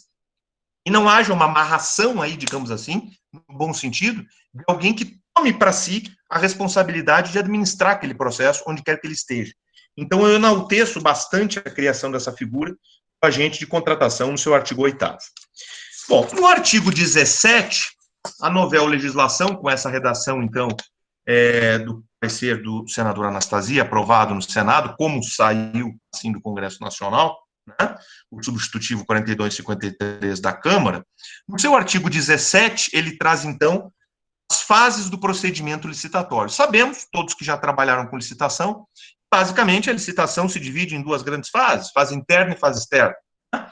e não haja uma amarração aí, digamos assim, no bom sentido, de alguém que tome para si a responsabilidade de administrar aquele processo onde quer que ele esteja. Então, eu enalteço bastante a criação dessa figura do agente de contratação no seu artigo 8º. Bom, no artigo 17, a novel legislação, com essa redação, então, do parecer do senador Anastasia, aprovado no Senado, como saiu, assim, do Congresso Nacional, né, o substitutivo 4253 da Câmara, no seu artigo 17, ele traz, então, as fases do procedimento licitatório. Sabemos, todos que já trabalharam com licitação, basicamente, a licitação se divide em duas grandes fases, fase interna e fase externa. Na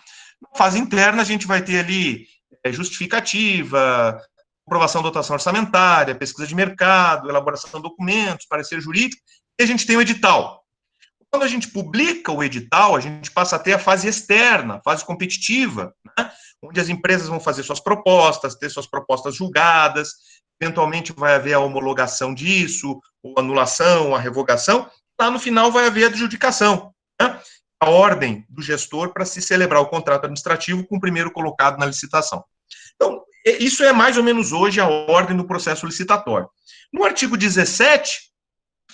fase interna, a gente vai ter ali justificativa, aprovação da dotação orçamentária, pesquisa de mercado, elaboração de documentos, parecer jurídico, e a gente tem o edital. Quando a gente publica o edital, a gente passa a ter a fase externa, a fase competitiva, né, onde as empresas vão fazer suas propostas, ter suas propostas julgadas, eventualmente vai haver a homologação disso, ou anulação, a revogação, lá no final vai haver a adjudicação, né, a ordem do gestor para se celebrar o contrato administrativo com o primeiro colocado na licitação. Então, isso é mais ou menos hoje a ordem do processo licitatório. No artigo 17,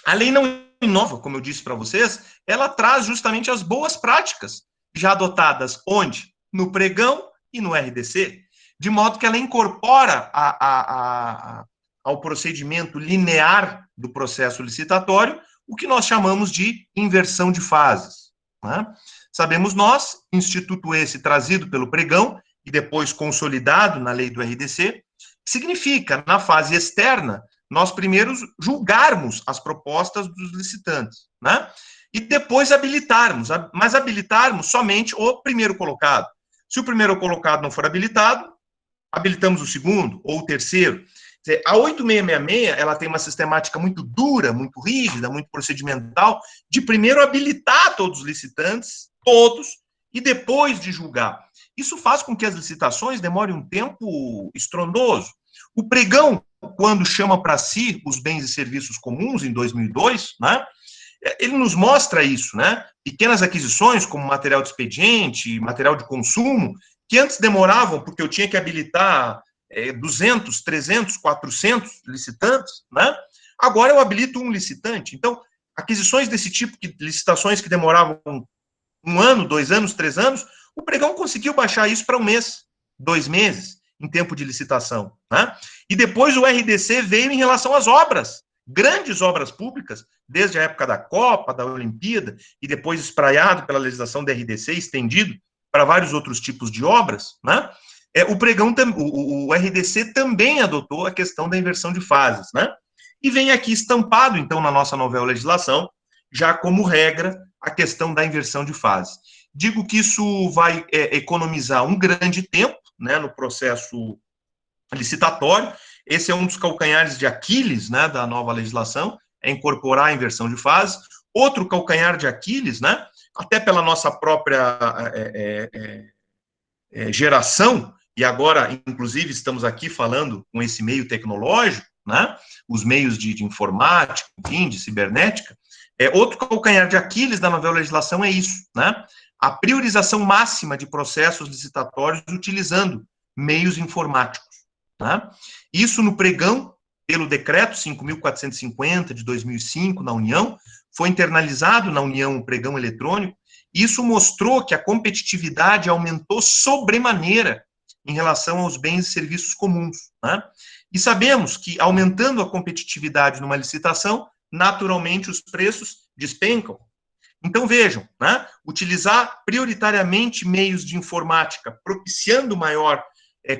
a lei não inova, como eu disse para vocês, ela traz justamente as boas práticas já adotadas onde? No pregão e no RDC, de modo que ela incorpora ao procedimento linear do processo licitatório o que nós chamamos de inversão de fases, né? Sabemos nós, instituto esse trazido pelo pregão e depois consolidado na lei do RDC, significa, na fase externa, nós primeiro julgarmos as propostas dos licitantes, né? E depois habilitarmos, mas habilitarmos somente o primeiro colocado. Se o primeiro colocado não for habilitado, habilitamos o segundo ou o terceiro. A 8666, ela tem uma sistemática muito dura, muito rígida, muito procedimental, de primeiro habilitar todos os licitantes, todos, e depois de julgar. Isso faz com que as licitações demorem um tempo estrondoso. O pregão, quando chama para si os bens e serviços comuns, em 2002, né, ele nos mostra isso, né? Pequenas aquisições, como material de expediente, material de consumo, que antes demoravam, porque eu tinha que habilitar 200, 300, 400 licitantes, né? Agora eu habilito um licitante. Então, aquisições desse tipo, licitações que demoravam 1 ano, 2 anos, 3 anos, o pregão conseguiu baixar isso para 1 mês, 2 meses, em tempo de licitação, né? E depois o RDC veio em relação às obras, grandes obras públicas, desde a época da Copa, da Olimpíada, e depois espraiado pela legislação da RDC, estendido para vários outros tipos de obras, né? O RDC também adotou a questão da inversão de fases, né? E vem aqui estampado, então, na nossa nova legislação, já como regra, a questão da inversão de fases. Digo que isso vai economizar um grande tempo, né, no processo licitatório. Esse é um dos calcanhares de Aquiles, né, da nova legislação, é incorporar a inversão de fases. Outro calcanhar de Aquiles, né, até pela nossa própria geração, e agora, inclusive, estamos aqui falando com esse meio tecnológico, né, os meios de informática, enfim, de cibernética. Outro calcanhar de Aquiles da nova legislação é isso, né, a priorização máxima de processos licitatórios utilizando meios informáticos, né? Isso no pregão, pelo decreto 5.450 de 2005, na União, foi internalizado na União o pregão eletrônico. Isso mostrou que a competitividade aumentou sobremaneira em relação aos bens e serviços comuns, né? E sabemos que, aumentando a competitividade numa licitação, naturalmente os preços despencam. Então, vejam, né? Utilizar prioritariamente meios de informática, propiciando maior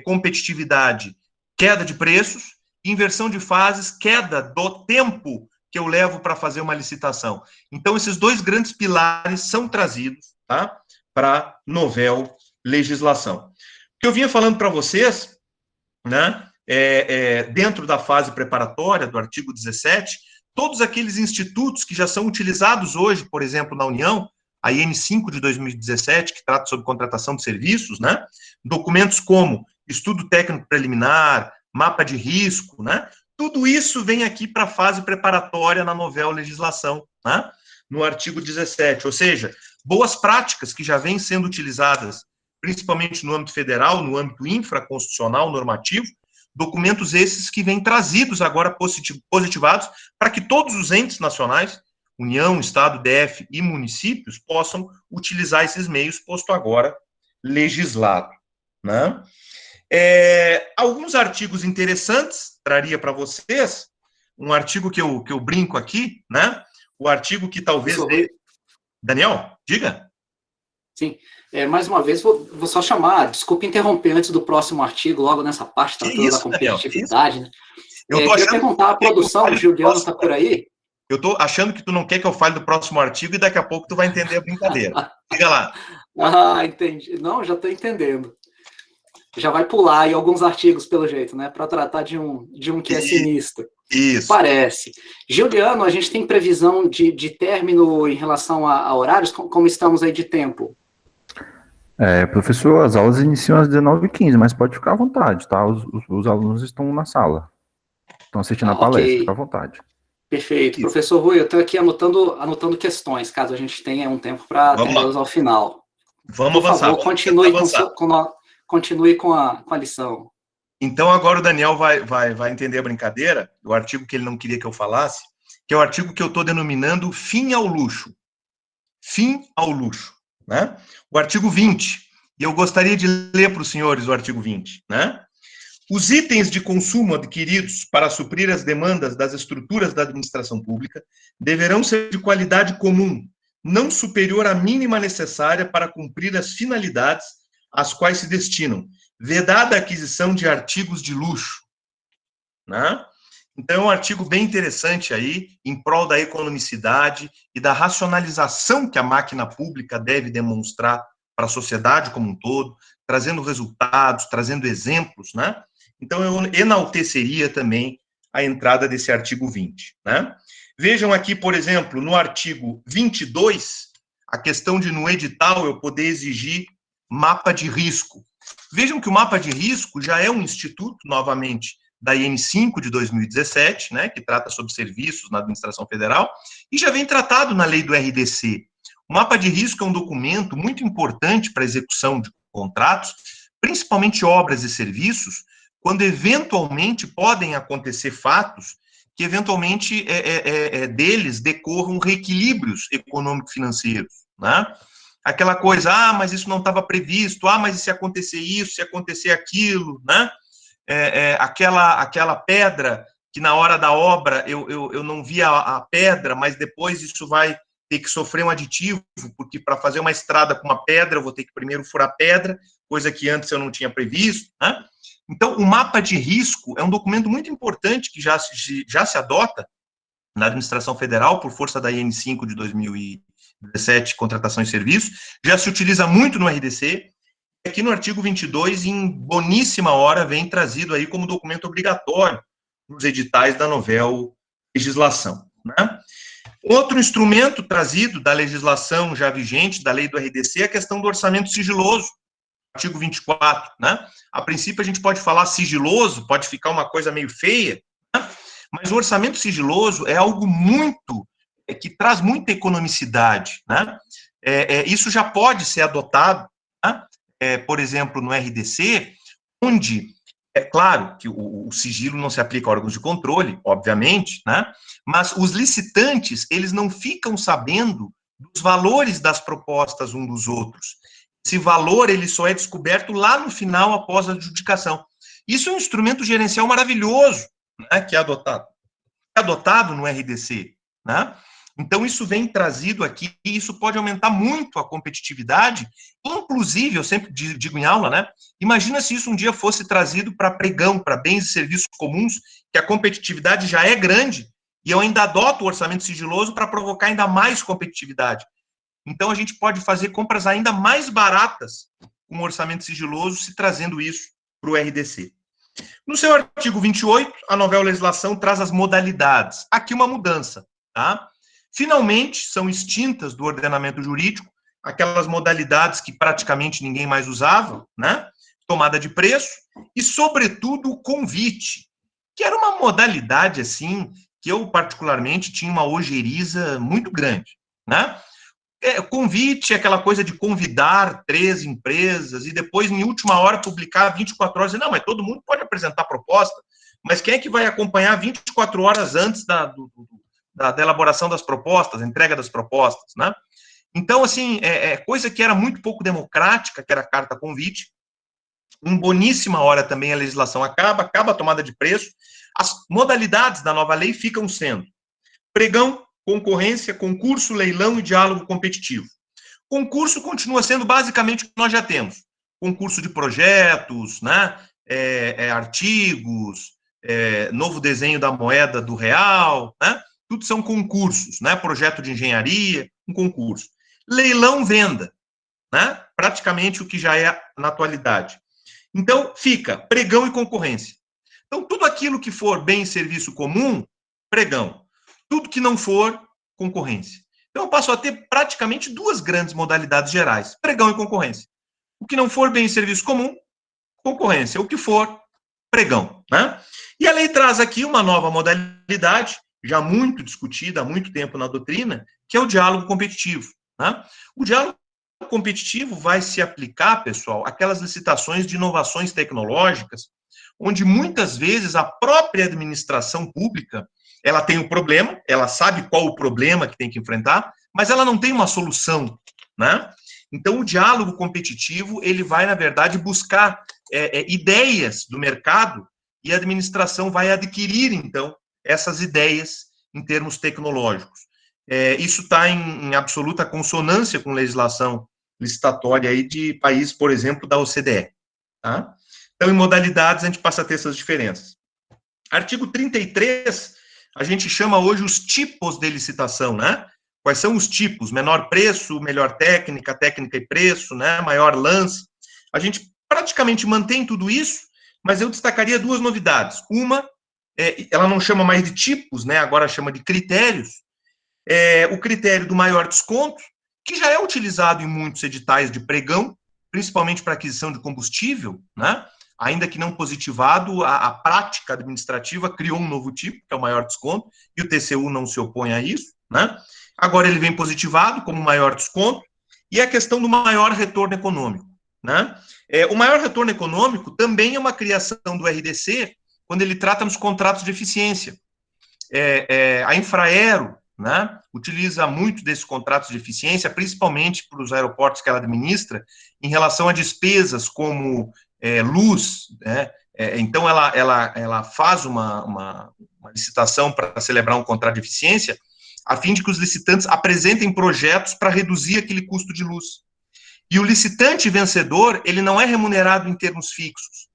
competitividade, queda de preços, inversão de fases, queda do tempo que eu levo para fazer uma licitação. Então, esses 2 grandes pilares são trazidos, tá, para a novel legislação. O que eu vinha falando para vocês, né, dentro da fase preparatória do artigo 17, todos aqueles institutos que já são utilizados hoje, por exemplo, na União, a IN5 de 2017, que trata sobre contratação de serviços, né, documentos como estudo técnico preliminar, mapa de risco, né, tudo isso vem aqui para a fase preparatória na novel legislação, né, no artigo 17, ou seja, boas práticas que já vêm sendo utilizadas, principalmente no âmbito federal, no âmbito infraconstitucional, normativo, documentos esses que vêm trazidos agora positivados para que todos os entes nacionais, União, Estado, DF e municípios, possam utilizar esses meios, posto agora legislado, né? Alguns artigos interessantes, traria para vocês, um artigo que eu brinco aqui, né? O artigo que talvez... Daniel, diga. Sim, mais uma vez, vou só chamar, desculpe interromper antes do próximo artigo, logo nessa parte tratando da competitividade, né? Eu queria perguntar à produção, o Juliano está por aí? Eu estou achando que tu não quer que eu fale do próximo artigo e daqui a pouco tu vai entender a brincadeira. Diga lá. Ah, entendi. Não, já estou entendendo. Já vai pular aí alguns artigos, pelo jeito, né? Para tratar de um que é sinistro. Isso. Parece. Juliano, a gente tem previsão de término em relação a horários? Como estamos aí de tempo? Professor, as aulas iniciam às 19h15, mas pode ficar à vontade, tá? Os alunos estão na sala. Estão assistindo a palestra, okay. Fica à vontade. Perfeito. Isso. Professor Rui, eu estou aqui anotando questões, caso a gente tenha um tempo para atendê-los ao final. Vamos avançar. Por favor, continue com a lição. Então, agora o Daniel vai entender a brincadeira, o artigo que ele não queria que eu falasse, que é o artigo que eu estou denominando fim ao luxo. Fim ao luxo, né? O artigo 20, e eu gostaria de ler para os senhores o artigo 20, né? Os itens de consumo adquiridos para suprir as demandas das estruturas da administração pública deverão ser de qualidade comum, não superior à mínima necessária para cumprir as finalidades às quais se destinam, vedada a aquisição de artigos de luxo, né? Então, é um artigo bem interessante aí, em prol da economicidade e da racionalização que a máquina pública deve demonstrar para a sociedade como um todo, trazendo resultados, trazendo exemplos, né? Então, eu enalteceria também a entrada desse artigo 20, né? Vejam aqui, por exemplo, no artigo 22, a questão de, no edital, eu poder exigir mapa de risco. Vejam que o mapa de risco já é um instituto, novamente, da IN5 de 2017, né, que trata sobre serviços na administração federal, e já vem tratado na lei do RDC. O mapa de risco é um documento muito importante para a execução de contratos, principalmente obras e serviços, quando eventualmente podem acontecer fatos que eventualmente deles decorram reequilíbrios econômico-financeiros, né? Aquela coisa, mas isso não estava previsto, mas e se acontecer isso, se acontecer aquilo, né? Aquela pedra que na hora da obra eu não vi a pedra, mas depois isso vai ter que sofrer um aditivo, porque para fazer uma estrada com uma pedra eu vou ter que primeiro furar pedra, coisa que antes eu não tinha previsto, né? Então, o mapa de risco é um documento muito importante que já se adota na administração federal, por força da IN5 de 2017, Contratação e Serviços, já se utiliza muito no RDC, e aqui no artigo 22, em boníssima hora, vem trazido aí como documento obrigatório nos editais da novel legislação, né? Outro instrumento trazido da legislação já vigente, da lei do RDC, é a questão do orçamento sigiloso, artigo 24, né? A princípio a gente pode falar sigiloso, pode ficar uma coisa meio feia, né? Mas o orçamento sigiloso é algo que traz muita economicidade, né? Isso já pode ser adotado, né? Por exemplo, no RDC, onde, é claro que o sigilo não se aplica a órgãos de controle, obviamente, né? Mas os licitantes, eles não ficam sabendo dos valores das propostas uns dos outros. Esse valor, ele só é descoberto lá no final, após a adjudicação. Isso é um instrumento gerencial maravilhoso, né, que é adotado no RDC, né? Então, isso vem trazido aqui, e isso pode aumentar muito a competitividade, inclusive, eu sempre digo em aula, né, imagina se isso um dia fosse trazido para pregão, para bens e serviços comuns, que a competitividade já é grande, e eu ainda adoto o orçamento sigiloso para provocar ainda mais competitividade. Então, a gente pode fazer compras ainda mais baratas com o orçamento sigiloso, se trazendo isso para o RDC. No seu artigo 28, a novel legislação traz as modalidades. Aqui uma mudança, tá? Finalmente, são extintas do ordenamento jurídico aquelas modalidades que praticamente ninguém mais usava, né? Tomada de preço e, sobretudo, o convite, que era uma modalidade, assim, que eu, particularmente, tinha uma ojeriza muito grande, né? Convite é aquela coisa de convidar 3 empresas e depois, em última hora, publicar 24 horas. Não, mas todo mundo pode apresentar proposta, mas quem é que vai acompanhar 24 horas antes da elaboração das propostas, da entrega das propostas, né? Então, assim, coisa que era muito pouco democrática, que era a carta convite. Em boníssima hora também a legislação acaba a tomada de preço. As modalidades da nova lei ficam sendo pregão, concorrência, concurso, leilão e diálogo competitivo. Concurso continua sendo basicamente o que nós já temos. Concurso de projetos, né? Artigos, novo desenho da moeda do real, né? Tudo são concursos, né? Projeto de engenharia, um concurso. Leilão, venda, né? Praticamente o que já é na atualidade. Então, fica pregão e concorrência. Então, tudo aquilo que for bem e serviço comum, pregão. Tudo que não for, concorrência. Então, eu passo a ter praticamente 2 grandes modalidades gerais, pregão e concorrência. O que não for bem e serviço comum, concorrência. O que for, pregão, né? E a lei traz aqui uma nova modalidade, já muito discutida há muito tempo na doutrina, que é o diálogo competitivo, né? O diálogo competitivo vai se aplicar, pessoal, àquelas licitações de inovações tecnológicas, onde muitas vezes a própria administração pública ela tem um problema, ela sabe qual o problema que tem que enfrentar, mas ela não tem uma solução, né? Então, o diálogo competitivo, ele vai, na verdade, buscar ideias do mercado e a administração vai adquirir, então, essas ideias em termos tecnológicos. Isso está em absoluta consonância com legislação licitatória aí de países, por exemplo, da OCDE, tá? Então, em modalidades, a gente passa a ter essas diferenças. Artigo 33, a gente chama hoje os tipos de licitação, né? Quais são os tipos? Menor preço, melhor técnica, técnica e preço, né? Maior lance. A gente praticamente mantém tudo isso, mas eu destacaria duas novidades. Uma, ela não chama mais de tipos, né, agora chama de critérios. O critério do maior desconto, que já é utilizado em muitos editais de pregão, principalmente para aquisição de combustível, né? Ainda que não positivado, a prática administrativa criou um novo tipo, que é o maior desconto, e o TCU não se opõe a isso, né? Agora ele vem positivado como maior desconto, e a questão do maior retorno econômico, né? O maior retorno econômico também é uma criação do RDC, quando ele trata nos contratos de eficiência. A Infraero, né, utiliza muito desses contratos de eficiência, principalmente para os aeroportos que ela administra, em relação a despesas como luz, né? Então ela faz uma licitação para celebrar um contrato de eficiência, a fim de que os licitantes apresentem projetos para reduzir aquele custo de luz. E o licitante vencedor, ele não é remunerado em termos fixos.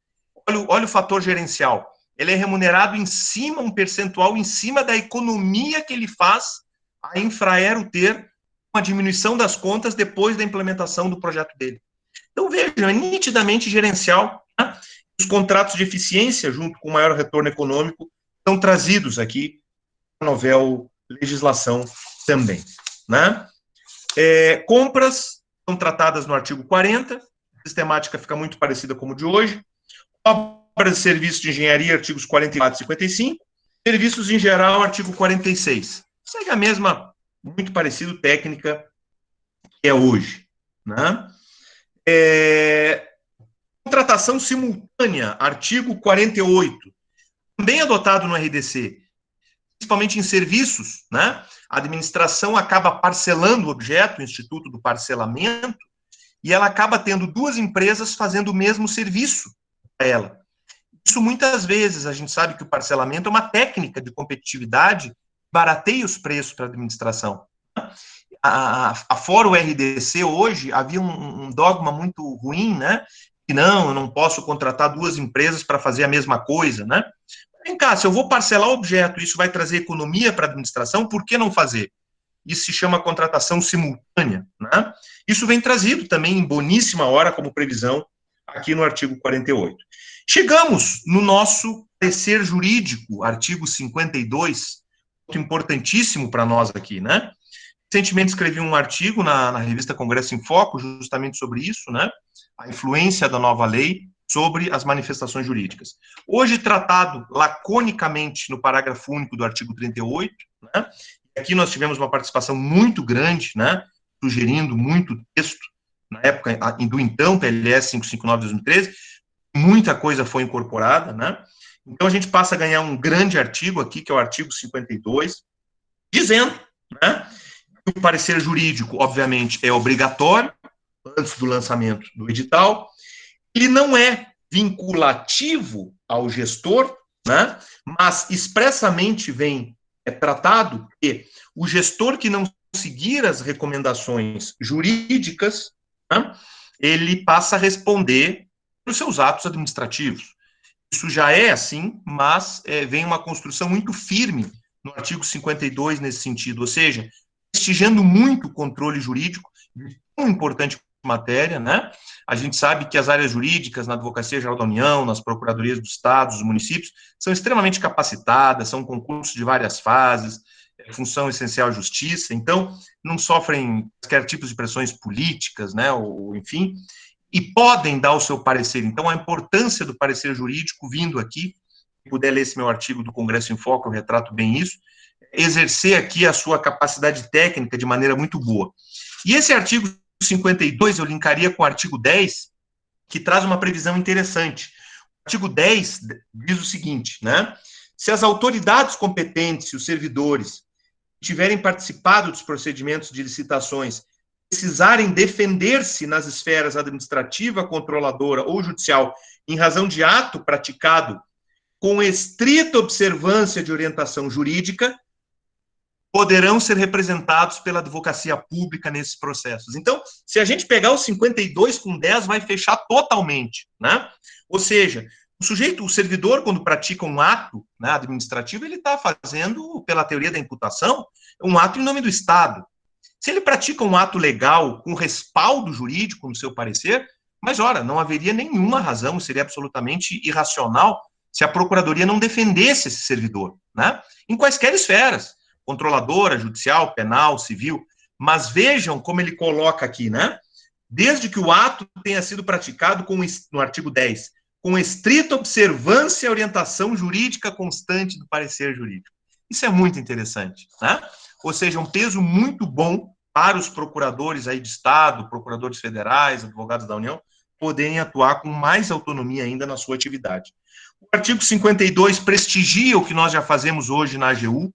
Olha o fator gerencial. Ele é remunerado em cima, um percentual em cima da economia que ele faz a Infraero ter uma diminuição das contas depois da implementação do projeto dele. Então, vejam, é nitidamente gerencial, né? Os contratos de eficiência, junto com o maior retorno econômico, são trazidos aqui na novel legislação também, né? Compras são tratadas no artigo 40, a sistemática fica muito parecida como de hoje. Obras e serviços de engenharia, artigos 44 e 55. Serviços em geral, artigo 46. Segue a mesma, muito parecido, técnica que é hoje, né? Contratação simultânea, artigo 48. Também adotado no RDC, principalmente em serviços, né? A administração acaba parcelando o objeto, o Instituto do Parcelamento, e ela acaba tendo duas empresas fazendo o mesmo serviço para ela. Isso muitas vezes, a gente sabe que o parcelamento é uma técnica de competitividade, barateia os preços para a administração. Fora o RDC, hoje, havia um dogma muito ruim, né? Que não, eu não posso contratar duas empresas para fazer a mesma coisa, né? Vem cá, se eu vou parcelar o objeto, isso vai trazer economia para a administração, por que não fazer? Isso se chama contratação simultânea, né? Isso vem trazido também em boníssima hora como previsão aqui no artigo 48. Chegamos no nosso parecer jurídico, artigo 52, muito importantíssimo para nós aqui, né? Recentemente escrevi um artigo na revista Congresso em Foco, justamente sobre isso, né? A influência da nova lei sobre as manifestações jurídicas. Hoje tratado laconicamente no parágrafo único do artigo 38, né? Aqui nós tivemos uma participação muito grande, né? Sugerindo muito texto, na época do então PLS 559 de 2013, muita coisa foi incorporada, né? Então a gente passa a ganhar um grande artigo aqui, que é o artigo 52, dizendo, né, que o parecer jurídico, obviamente, é obrigatório, antes do lançamento do edital, ele não é vinculativo ao gestor, né, mas expressamente vem tratado que o gestor que não seguir as recomendações jurídicas, né, ele passa a responder pelos seus atos administrativos. Isso já é assim, mas vem uma construção muito firme no artigo 52 nesse sentido, ou seja, prestigiando muito o controle jurídico de tão importante matéria, né? A gente sabe que as áreas jurídicas na Advocacia Geral da União, nas procuradorias dos estados, dos municípios, são extremamente capacitadas, são concursos de várias fases, função essencial à justiça, então não sofrem qualquer tipo de pressões políticas, né, ou enfim, e podem dar o seu parecer. Então, a importância do parecer jurídico vindo aqui, se puder ler esse meu artigo do Congresso em Foco, eu retrato bem isso, exercer aqui a sua capacidade técnica de maneira muito boa. E esse artigo 52 eu linkaria com o artigo 10, que traz uma previsão interessante. O artigo 10 diz o seguinte, né? Se as autoridades competentes e os servidores tiverem participado dos procedimentos de licitações, precisarem defender-se nas esferas administrativa, controladora ou judicial em razão de ato praticado com estrita observância de orientação jurídica, poderão ser representados pela advocacia pública nesses processos. Então, se a gente pegar o 52 com 10, vai fechar totalmente, né? Ou seja, o servidor, quando pratica um ato, né, administrativo, ele está fazendo, pela teoria da imputação, um ato em nome do Estado. Se ele pratica um ato legal com respaldo jurídico no seu parecer, Mas, ora, não haveria nenhuma razão, seria absolutamente irracional se a Procuradoria não defendesse esse servidor, né? Em quaisquer esferas, controladora, judicial, penal, civil. Mas vejam como ele coloca aqui, né? Desde que o ato tenha sido praticado no artigo 10, com estrita observância e orientação jurídica constante do parecer jurídico. Isso é muito interessante, né? Ou seja, um peso muito bom para os procuradores aí de Estado, procuradores federais, advogados da União, poderem atuar com mais autonomia ainda na sua atividade. O artigo 52 prestigia o que nós já fazemos hoje na AGU.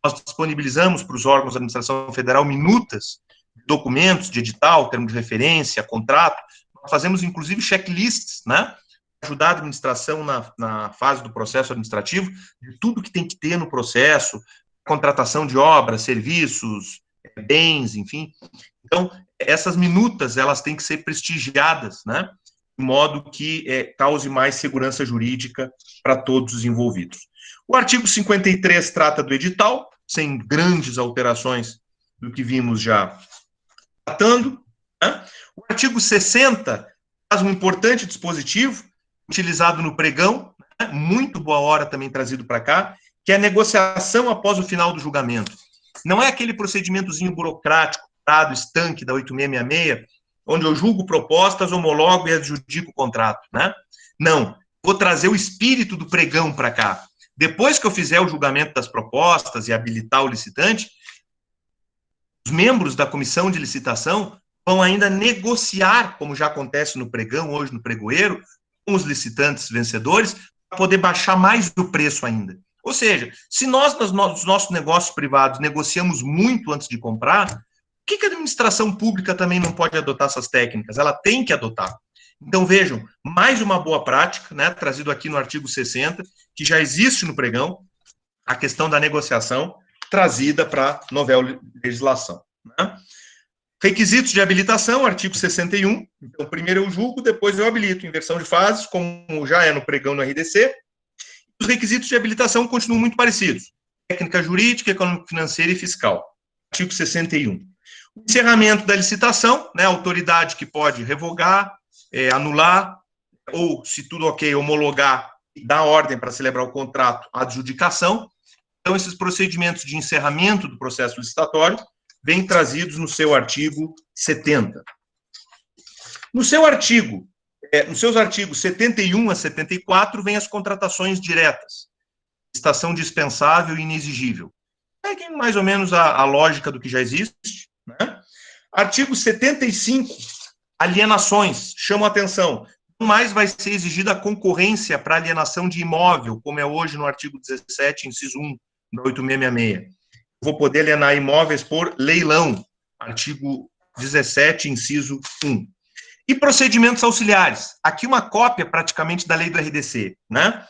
Nós disponibilizamos para os órgãos da administração federal minutas, documentos de edital, termo de referência, contrato. Nós fazemos, inclusive, checklists, né? Ajudar a administração na fase do processo administrativo, de tudo que tem que ter no processo, contratação de obras, serviços, bens, enfim. Então, essas minutas, elas têm que ser prestigiadas, né? De modo que cause mais segurança jurídica para todos os envolvidos. O artigo 53 trata do edital, sem grandes alterações do que vimos já tratando, né? O artigo 60 faz um importante dispositivo, utilizado no pregão, né? Muito boa hora também trazido para cá, que é a negociação após o final do julgamento. Não é aquele procedimentozinho burocrático, dado estanque da 8666, onde eu julgo propostas, homologo e adjudico o contrato, né? Não, vou trazer o espírito do pregão para cá. Depois que eu fizer o julgamento das propostas e habilitar o licitante, os membros da comissão de licitação vão ainda negociar, como já acontece no pregão, hoje no pregoeiro, com os licitantes vencedores, para poder baixar mais o preço ainda. Ou seja, se nós, nos nossos negócios privados, negociamos muito antes de comprar, por que a administração pública também não pode adotar essas técnicas? Ela tem que adotar. Então, vejam, mais uma boa prática, né, trazido aqui no artigo 60, que já existe no pregão, a questão da negociação, trazida para a nova legislação, né? Requisitos de habilitação, artigo 61. Então, primeiro eu julgo, depois eu habilito. Inversão de fases, como já é no pregão no RDC. Os requisitos de habilitação continuam muito parecidos. Técnica jurídica, econômico-financeira e fiscal. Artigo 61. O encerramento da licitação, né, a autoridade que pode revogar, anular, ou, se tudo ok, homologar e dar ordem para celebrar o contrato, a adjudicação. Então, esses procedimentos de encerramento do processo licitatório vêm trazidos no seu artigo 70. Nos seus artigos 71 a 74, vêm as contratações diretas, licitação dispensável e inexigível. É mais ou menos a lógica do que já existe, né? Artigo 75, alienações, chamo a atenção. Não mais vai ser exigida a concorrência para alienação de imóvel, como é hoje no artigo 17, inciso 1, da 8666. Vou poder alienar imóveis por leilão, artigo 17, inciso 1. E procedimentos auxiliares. Aqui uma cópia, praticamente, da lei do RDC, né?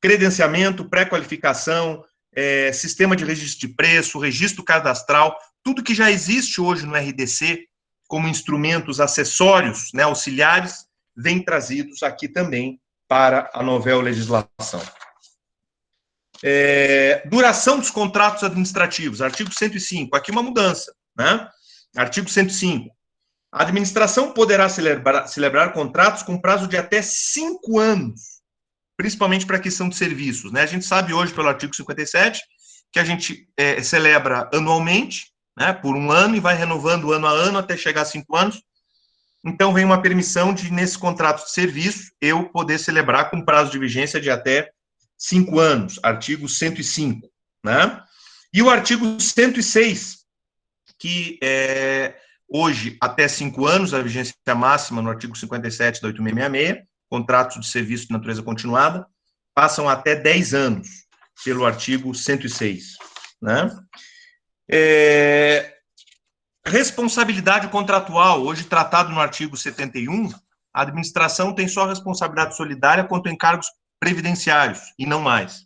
Credenciamento, pré-qualificação, sistema de registro de preço, registro cadastral, tudo que já existe hoje no RDC, como instrumentos acessórios, né, auxiliares, vem trazidos aqui também para a nova legislação. Duração dos contratos administrativos, artigo 105, aqui uma mudança, né? Artigo 105, a administração poderá celebrar contratos com prazo de até 5 anos, principalmente para a questão de serviços, né? A gente sabe hoje, pelo artigo 57, que a gente celebra anualmente, né, por 1 ano, e vai renovando ano a ano até chegar a 5 anos. Então, vem uma permissão de, nesse contrato de serviço, eu poder celebrar com prazo de vigência de até 5 anos, artigo 105, né? E o artigo 106, que hoje até 5 anos, a vigência máxima no artigo 57 da 8666, contratos de serviço de natureza continuada, passam até 10 anos, pelo artigo 106, né? Responsabilidade contratual, hoje tratado no artigo 71, a administração tem só responsabilidade solidária quanto a encargos previdenciários, e não mais.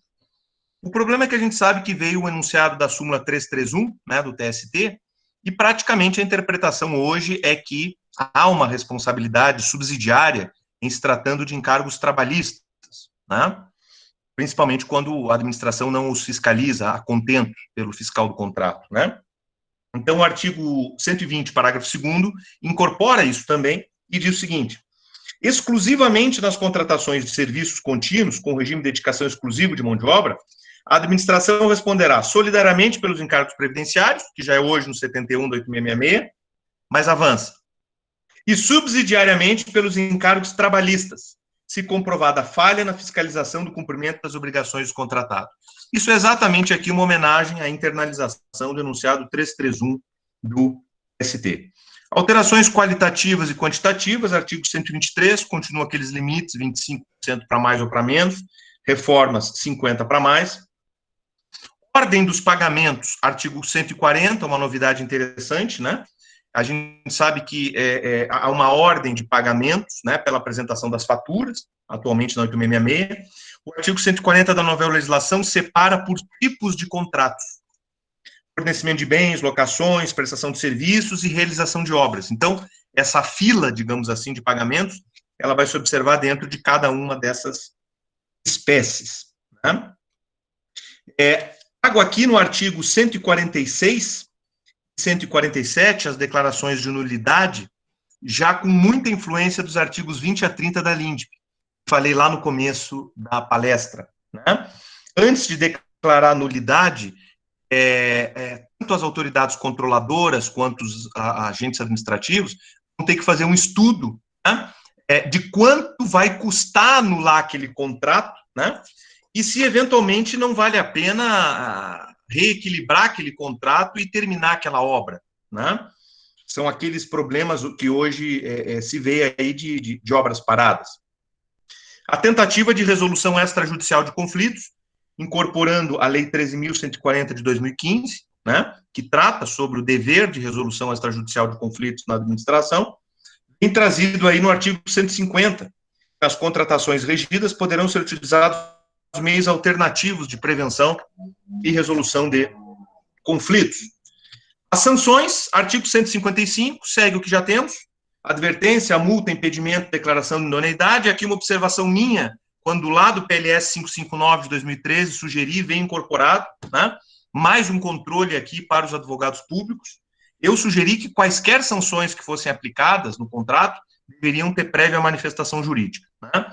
O problema é que a gente sabe que veio o enunciado da súmula 331, né, do TST, e praticamente a interpretação hoje é que há uma responsabilidade subsidiária em se tratando de encargos trabalhistas, né, principalmente quando a administração não os fiscaliza a contento pelo fiscal do contrato, né. Então, o artigo 120, parágrafo 2º, incorpora isso também e diz o seguinte: Exclusivamente nas contratações de serviços contínuos, com regime de dedicação exclusivo de mão de obra, a administração responderá solidariamente pelos encargos previdenciários, que já é hoje no 71 do 8666, mas avança. E subsidiariamente pelos encargos trabalhistas, se comprovada falha na fiscalização do cumprimento das obrigações do contratado. Isso é exatamente aqui uma homenagem à internalização do enunciado 331 do ST. Alterações qualitativas e quantitativas, artigo 123, continua aqueles limites, 25% para mais ou para menos, reformas 50% para mais. Ordem dos pagamentos, artigo 140, uma novidade interessante, né? A gente sabe que há uma ordem de pagamentos, né, pela apresentação das faturas, atualmente na 8666. O artigo 140 da nova legislação separa por tipos de contratos: fornecimento de bens, locações, prestação de serviços e realização de obras. Então, essa fila, digamos assim, de pagamentos, ela vai se observar dentro de cada uma dessas espécies, né? Trago aqui no artigo 146 e 147 as declarações de nulidade, já com muita influência dos artigos 20 a 30 da LINDB. Falei lá no começo da palestra, né? Antes de declarar nulidade, tanto as autoridades controladoras quanto os agentes administrativos vão ter que fazer um estudo, né, de quanto vai custar anular aquele contrato, né, e se eventualmente não vale a pena reequilibrar aquele contrato e terminar aquela obra, né? São aqueles problemas que hoje se vê aí de obras paradas. A tentativa de resolução extrajudicial de conflitos, incorporando a Lei 13.140 de 2015, né, que trata sobre o dever de resolução extrajudicial de conflitos na administração, tem trazido aí no artigo 150, as contratações regidas poderão ser utilizados meios alternativos de prevenção e resolução de conflitos. As sanções, artigo 155, segue o que já temos: advertência, multa, impedimento, declaração de idoneidade. Aqui uma observação minha, quando lá do PLS 559 de 2013 sugeri, vem incorporado, né, mais um controle aqui para os advogados públicos. Eu sugeri que quaisquer sanções que fossem aplicadas no contrato deveriam ter prévia manifestação jurídica, né?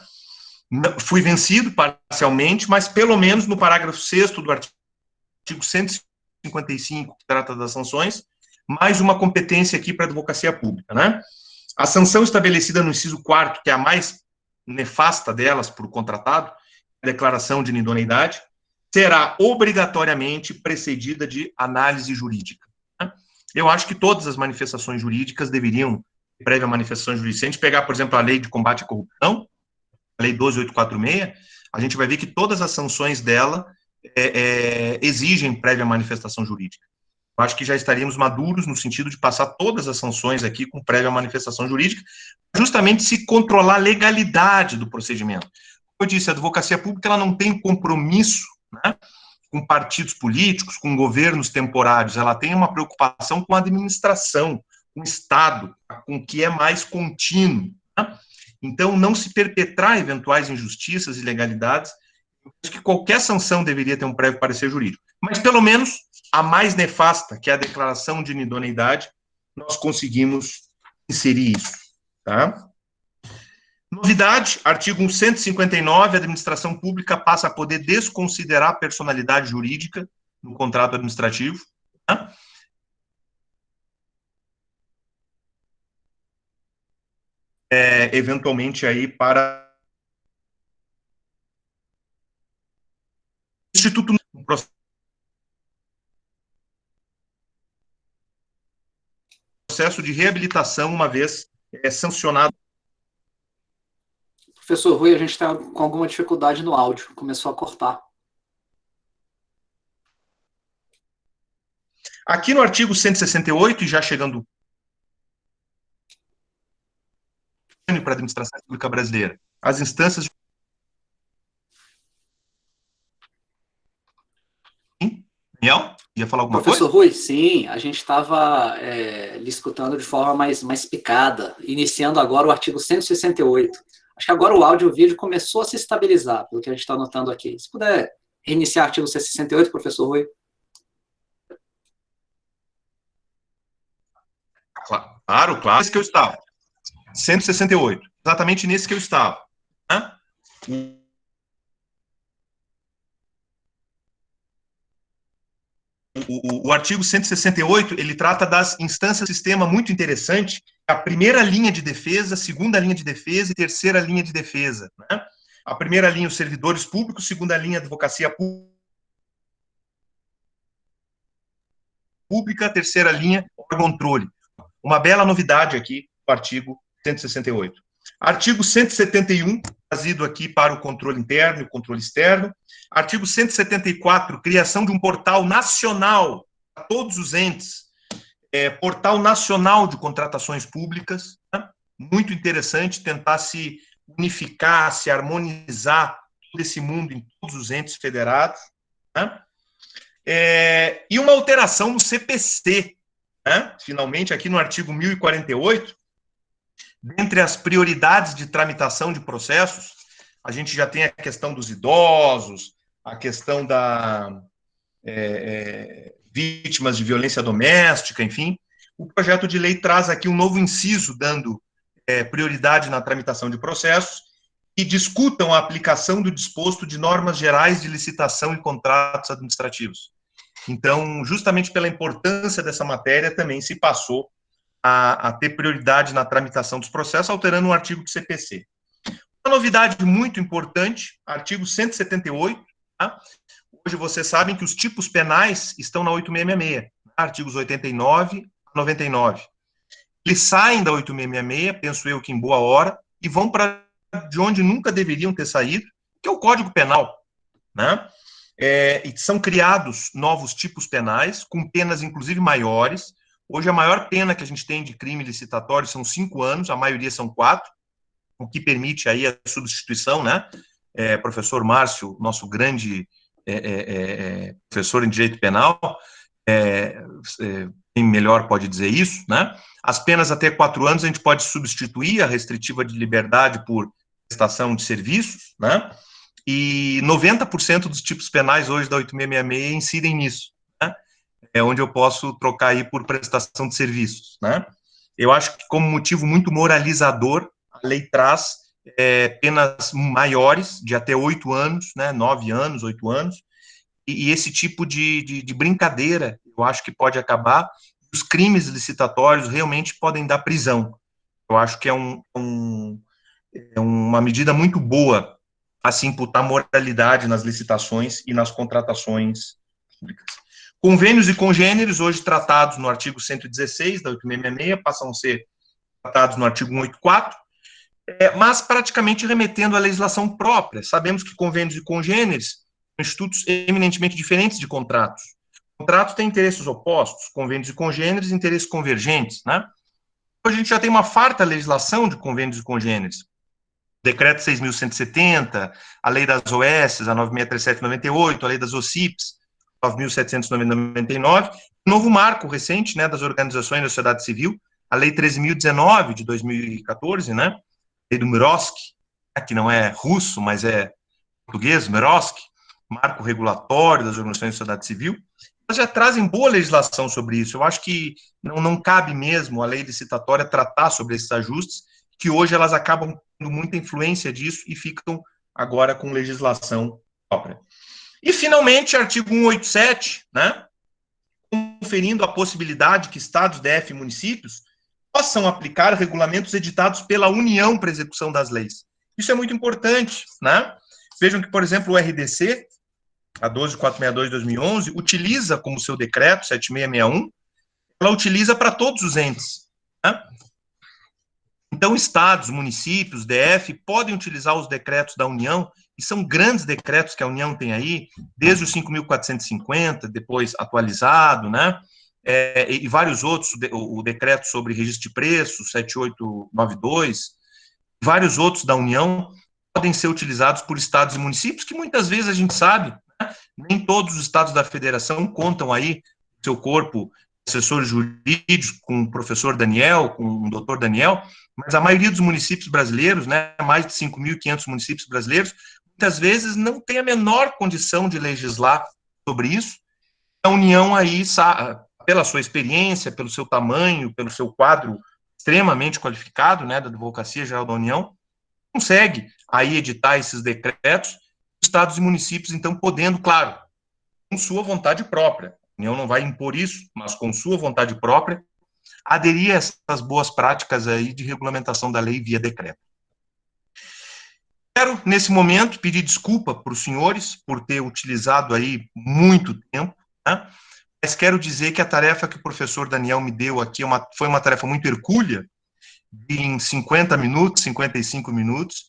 Fui vencido parcialmente, mas pelo menos no parágrafo 6º do artigo 155, que trata das sanções, mais uma competência aqui para a advocacia pública, né? A sanção estabelecida no inciso 4º, que é a mais nefasta delas para o contratado, a declaração de inidoneidade, será obrigatoriamente precedida de análise jurídica, né? Eu acho que todas as manifestações jurídicas deveriam ter prévia manifestação jurídica. Se a gente pegar, por exemplo, a Lei de Combate à Corrupção, a Lei 12.846, a gente vai ver que todas as sanções dela exigem prévia manifestação jurídica. Eu acho que já estaríamos maduros no sentido de passar todas as sanções aqui com prévia manifestação jurídica, justamente se controlar a legalidade do procedimento. Como eu disse, a advocacia pública ela não tem compromisso, né, com partidos políticos, com governos temporários, ela tem uma preocupação com a administração, com o Estado, com o que é mais contínuo, né? Então, não se perpetrar eventuais injustiças e ilegalidades, acho que qualquer sanção deveria ter um prévio parecer jurídico. Mas, pelo menos, a mais nefasta, que é a declaração de inidoneidade, nós conseguimos inserir isso, tá? Novidade, artigo 159, a administração pública passa a poder desconsiderar a personalidade jurídica no contrato administrativo, tá? Eventualmente aí para Instituto, um processo de reabilitação, uma vez sancionado. Professor Rui, a gente está com alguma dificuldade no áudio, começou a cortar. Aqui no artigo 168, e já chegando para a administração pública brasileira, as instâncias de... Daniel, ia falar alguma Professor coisa? Rui, sim, a gente estava lhe escutando de forma mais picada, iniciando agora o artigo 168. Acho que agora o áudio e o vídeo começou a se estabilizar, pelo que a gente está notando aqui. Se puder reiniciar o artigo 168, professor Rui. Claro. Esse que eu estava. 168. exatamente nesse que eu estava. Né? O artigo 168, ele trata das instâncias do sistema, muito interessante, a primeira linha de defesa, a segunda linha de defesa e terceira linha de defesa. Né? A primeira linha, os servidores públicos, segunda linha, a advocacia pública, terceira linha, o controle. Uma bela novidade aqui, o artigo 168. Artigo 171, trazido aqui para o controle interno e o controle externo. Artigo 174, criação de um portal nacional para todos os entes, portal nacional de contratações públicas, né? Muito interessante tentar se unificar, se harmonizar todo esse mundo em todos os entes federados, né? E uma alteração no CPC, né? Finalmente, aqui no artigo 1048, dentre as prioridades de tramitação de processos, a gente já tem a questão dos idosos, a questão da vítimas de violência doméstica, enfim. O projeto de lei traz aqui um novo inciso, dando prioridade na tramitação de processos, e discutam a aplicação do disposto de normas gerais de licitação e contratos administrativos. Então, justamente pela importância dessa matéria, também se passou a ter prioridade na tramitação dos processos, alterando um artigo do CPC. Uma novidade muito importante, artigo 178, tá? Hoje vocês sabem que os tipos penais estão na 8666, artigos 89 a 99. Eles saem da 8666, penso eu que em boa hora, e vão para de onde nunca deveriam ter saído, que é o Código Penal, né? E são criados novos tipos penais, com penas inclusive maiores. Hoje a maior pena que a gente tem de crime licitatório são 5 anos, a maioria são 4, o que permite aí a substituição, né? Professor Márcio, nosso grande professor em direito penal, quem melhor pode dizer isso, né? As penas até 4 anos a gente pode substituir a restritiva de liberdade por prestação de serviços, né? E 90% dos tipos penais hoje da 8666 incidem nisso, né? É onde eu posso trocar aí por prestação de serviços, né? Eu acho que como motivo muito moralizador, a lei traz penas maiores, de até 8 anos, né? 9 anos, 8 anos, e esse tipo de brincadeira, eu acho que pode acabar. Os crimes licitatórios realmente podem dar prisão. Eu acho que é uma medida muito boa a se imputar moralidade nas licitações e nas contratações públicas. Convênios e congêneres, hoje tratados no artigo 116 da 8666, passam a ser tratados no artigo 184, mas praticamente remetendo à legislação própria. Sabemos que convênios e congêneres são institutos eminentemente diferentes de contratos. Contratos têm interesses opostos, convênios e congêneres, interesses convergentes, né? Hoje a gente já tem uma farta legislação de convênios e congêneres. Decreto 6.170, a lei das OS, a 9637/98, a lei das OCIPs, 9.799, novo marco recente, né, das organizações da sociedade civil, a lei 13.019 de 2014, né, a lei do Mirovski, que não é russo, mas é português, Mirovski, marco regulatório das organizações da sociedade civil. Elas já trazem boa legislação sobre isso. Eu acho que não cabe mesmo a lei licitatória tratar sobre esses ajustes, que hoje elas acabam tendo muita influência disso e ficam agora com legislação própria. E, finalmente, artigo 187, né, conferindo a possibilidade que estados, DF e municípios possam aplicar regulamentos editados pela União para execução das leis. Isso é muito importante, né? Vejam que, por exemplo, o RDC, a 12462 de 2011, utiliza como seu decreto, 7661, ela utiliza para todos os entes, né? Então, estados, municípios, DF, podem utilizar os decretos da União, e são grandes decretos que a União tem aí, desde o 5.450, depois atualizado, né? E vários outros, o decreto sobre registro de preços, 7892, vários outros da União, podem ser utilizados por estados e municípios, que muitas vezes a gente sabe, né? Nem todos os estados da federação contam aí seu corpo, assessores jurídicos, com o professor Daniel, com o doutor Daniel, mas a maioria dos municípios brasileiros, né, mais de 5.500 municípios brasileiros, muitas vezes não tem a menor condição de legislar sobre isso. A União aí, pela sua experiência, pelo seu tamanho, pelo seu quadro extremamente qualificado, né, da Advocacia Geral da União, consegue aí editar esses decretos, estados e municípios, então, podendo, claro, com sua vontade própria, a União não vai impor isso, mas com sua vontade própria, aderir a essas boas práticas aí de regulamentação da lei via decreto. Quero, nesse momento, pedir desculpa para os senhores por ter utilizado aí muito tempo, né? Mas quero dizer que a tarefa que o professor Daniel me deu aqui foi uma tarefa muito hercúlea, de em 50 minutos, 55 minutos,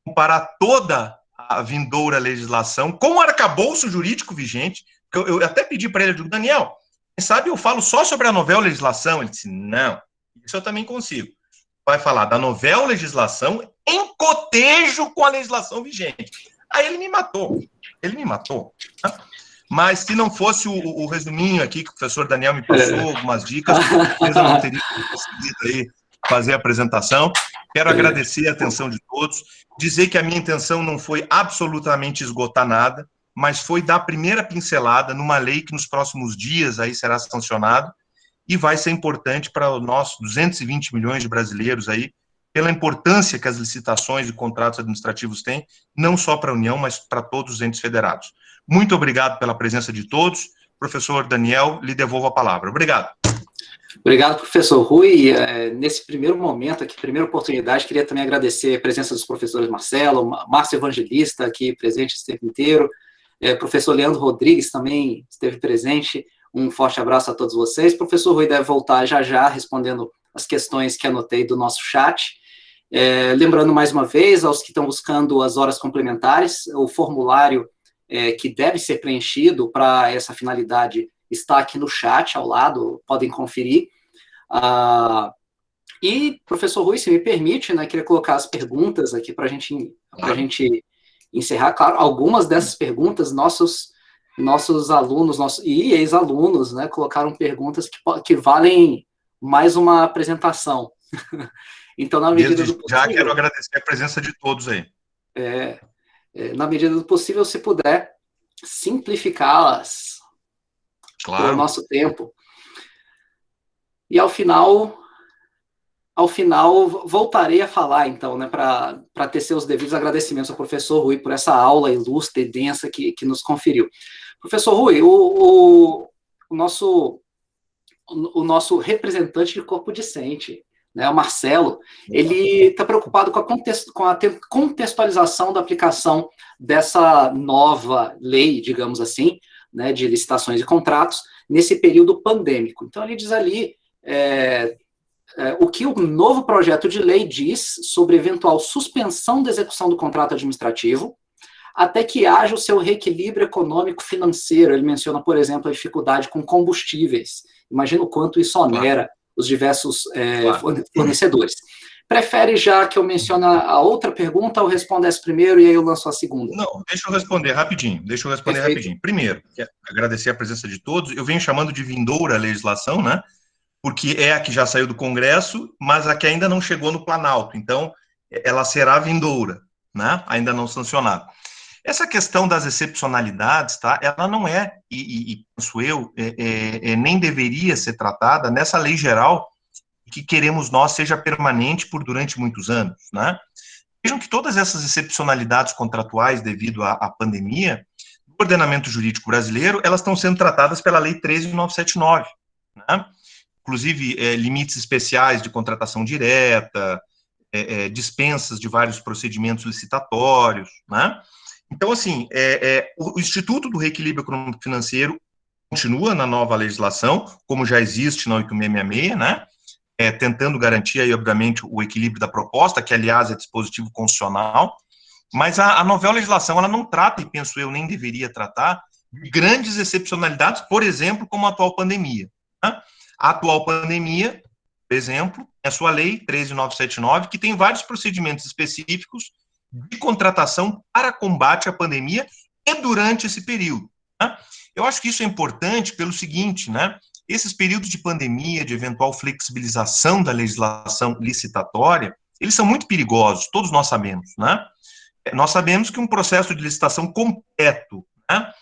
comparar toda a vindoura legislação com o arcabouço jurídico vigente. Eu até pedi para ele, eu digo, Daniel, quem sabe eu falo só sobre a novel legislação? Ele disse, não, isso eu também consigo. Vai falar da novel legislação em cotejo com a legislação vigente. Aí ele me matou, tá? Mas se não fosse o resuminho aqui que o professor Daniel me passou, algumas dicas, com certeza eu não teria conseguido aí fazer a apresentação. Quero agradecer a atenção de todos, dizer que a minha intenção não foi absolutamente esgotar nada, mas foi dar a primeira pincelada numa lei que nos próximos dias aí será sancionada e vai ser importante para os nossos 220 milhões de brasileiros aí, pela importância que as licitações e contratos administrativos têm, não só para a União, mas para todos os entes federados. Muito obrigado pela presença de todos. Professor Daniel, lhe devolvo a palavra. Obrigado. Obrigado, professor Rui. Nesse primeiro momento aqui, primeira oportunidade, queria também agradecer a presença dos professores Marcelo, Márcio Evangelista, aqui presente esse tempo inteiro, professor Leandro Rodrigues também esteve presente. Um forte abraço a todos vocês. O professor Rui deve voltar já respondendo as questões que anotei do nosso chat. Lembrando mais uma vez aos que estão buscando as horas complementares, o formulário que deve ser preenchido para essa finalidade está aqui no chat ao lado, podem conferir. E, professor Rui, se me permite, né, queria colocar as perguntas aqui para a gente encerrar. Claro, algumas dessas perguntas, nossos alunos e ex-alunos, né, colocaram perguntas que valem mais uma apresentação. Então, na medida do possível... Já quero agradecer a presença de todos aí. Na medida do possível, se puder simplificá-las, claro, pelo nosso tempo. E ao final voltarei a falar, então, né, para tecer os devidos agradecimentos ao professor Rui por essa aula ilustre e densa que nos conferiu. Professor Rui, o nosso representante de corpo discente, né, o Marcelo, ele está preocupado com a contextualização da aplicação dessa nova lei, digamos assim, né, de licitações e contratos, nesse período pandêmico. Então, ele diz ali o que o novo projeto de lei diz sobre eventual suspensão da execução do contrato administrativo, até que haja o seu reequilíbrio econômico-financeiro. Ele menciona, por exemplo, a dificuldade com combustíveis. Imagina o quanto isso onera os diversos fornecedores. Prefere já que eu mencione a outra pergunta ou responda essa primeiro e aí eu lanço a segunda? Não, deixa eu responder rapidinho. Primeiro, agradecer a presença de todos. Eu venho chamando de vindoura legislação, né? Porque é a que já saiu do Congresso, mas a que ainda não chegou no Planalto. Então, ela será vindoura, né? Ainda não sancionada. Essa questão das excepcionalidades, tá? Ela não penso eu, nem deveria ser tratada nessa lei geral que queremos nós seja permanente durante muitos anos, né? Vejam que todas essas excepcionalidades contratuais devido à pandemia, no ordenamento jurídico brasileiro, elas estão sendo tratadas pela Lei 13.979, né? Inclusive, limites especiais de contratação direta, dispensas de vários procedimentos licitatórios, né? Então, assim, o Instituto do Reequilíbrio Econômico-Financeiro continua na nova legislação, como já existe na 8666, né? Tentando garantir, aí, obviamente, o equilíbrio da proposta, que, aliás, é dispositivo constitucional, mas a nova legislação, ela não trata, e penso eu, nem deveria tratar, de grandes excepcionalidades, por exemplo, como a atual pandemia, né? A atual pandemia, por exemplo, é a sua lei 13.979, que tem vários procedimentos específicos de contratação para combate à pandemia e durante esse período, né? Eu acho que isso é importante pelo seguinte, né? Esses períodos de pandemia, de eventual flexibilização da legislação licitatória, eles são muito perigosos, todos nós sabemos, né? Nós sabemos que um processo de licitação completo, né,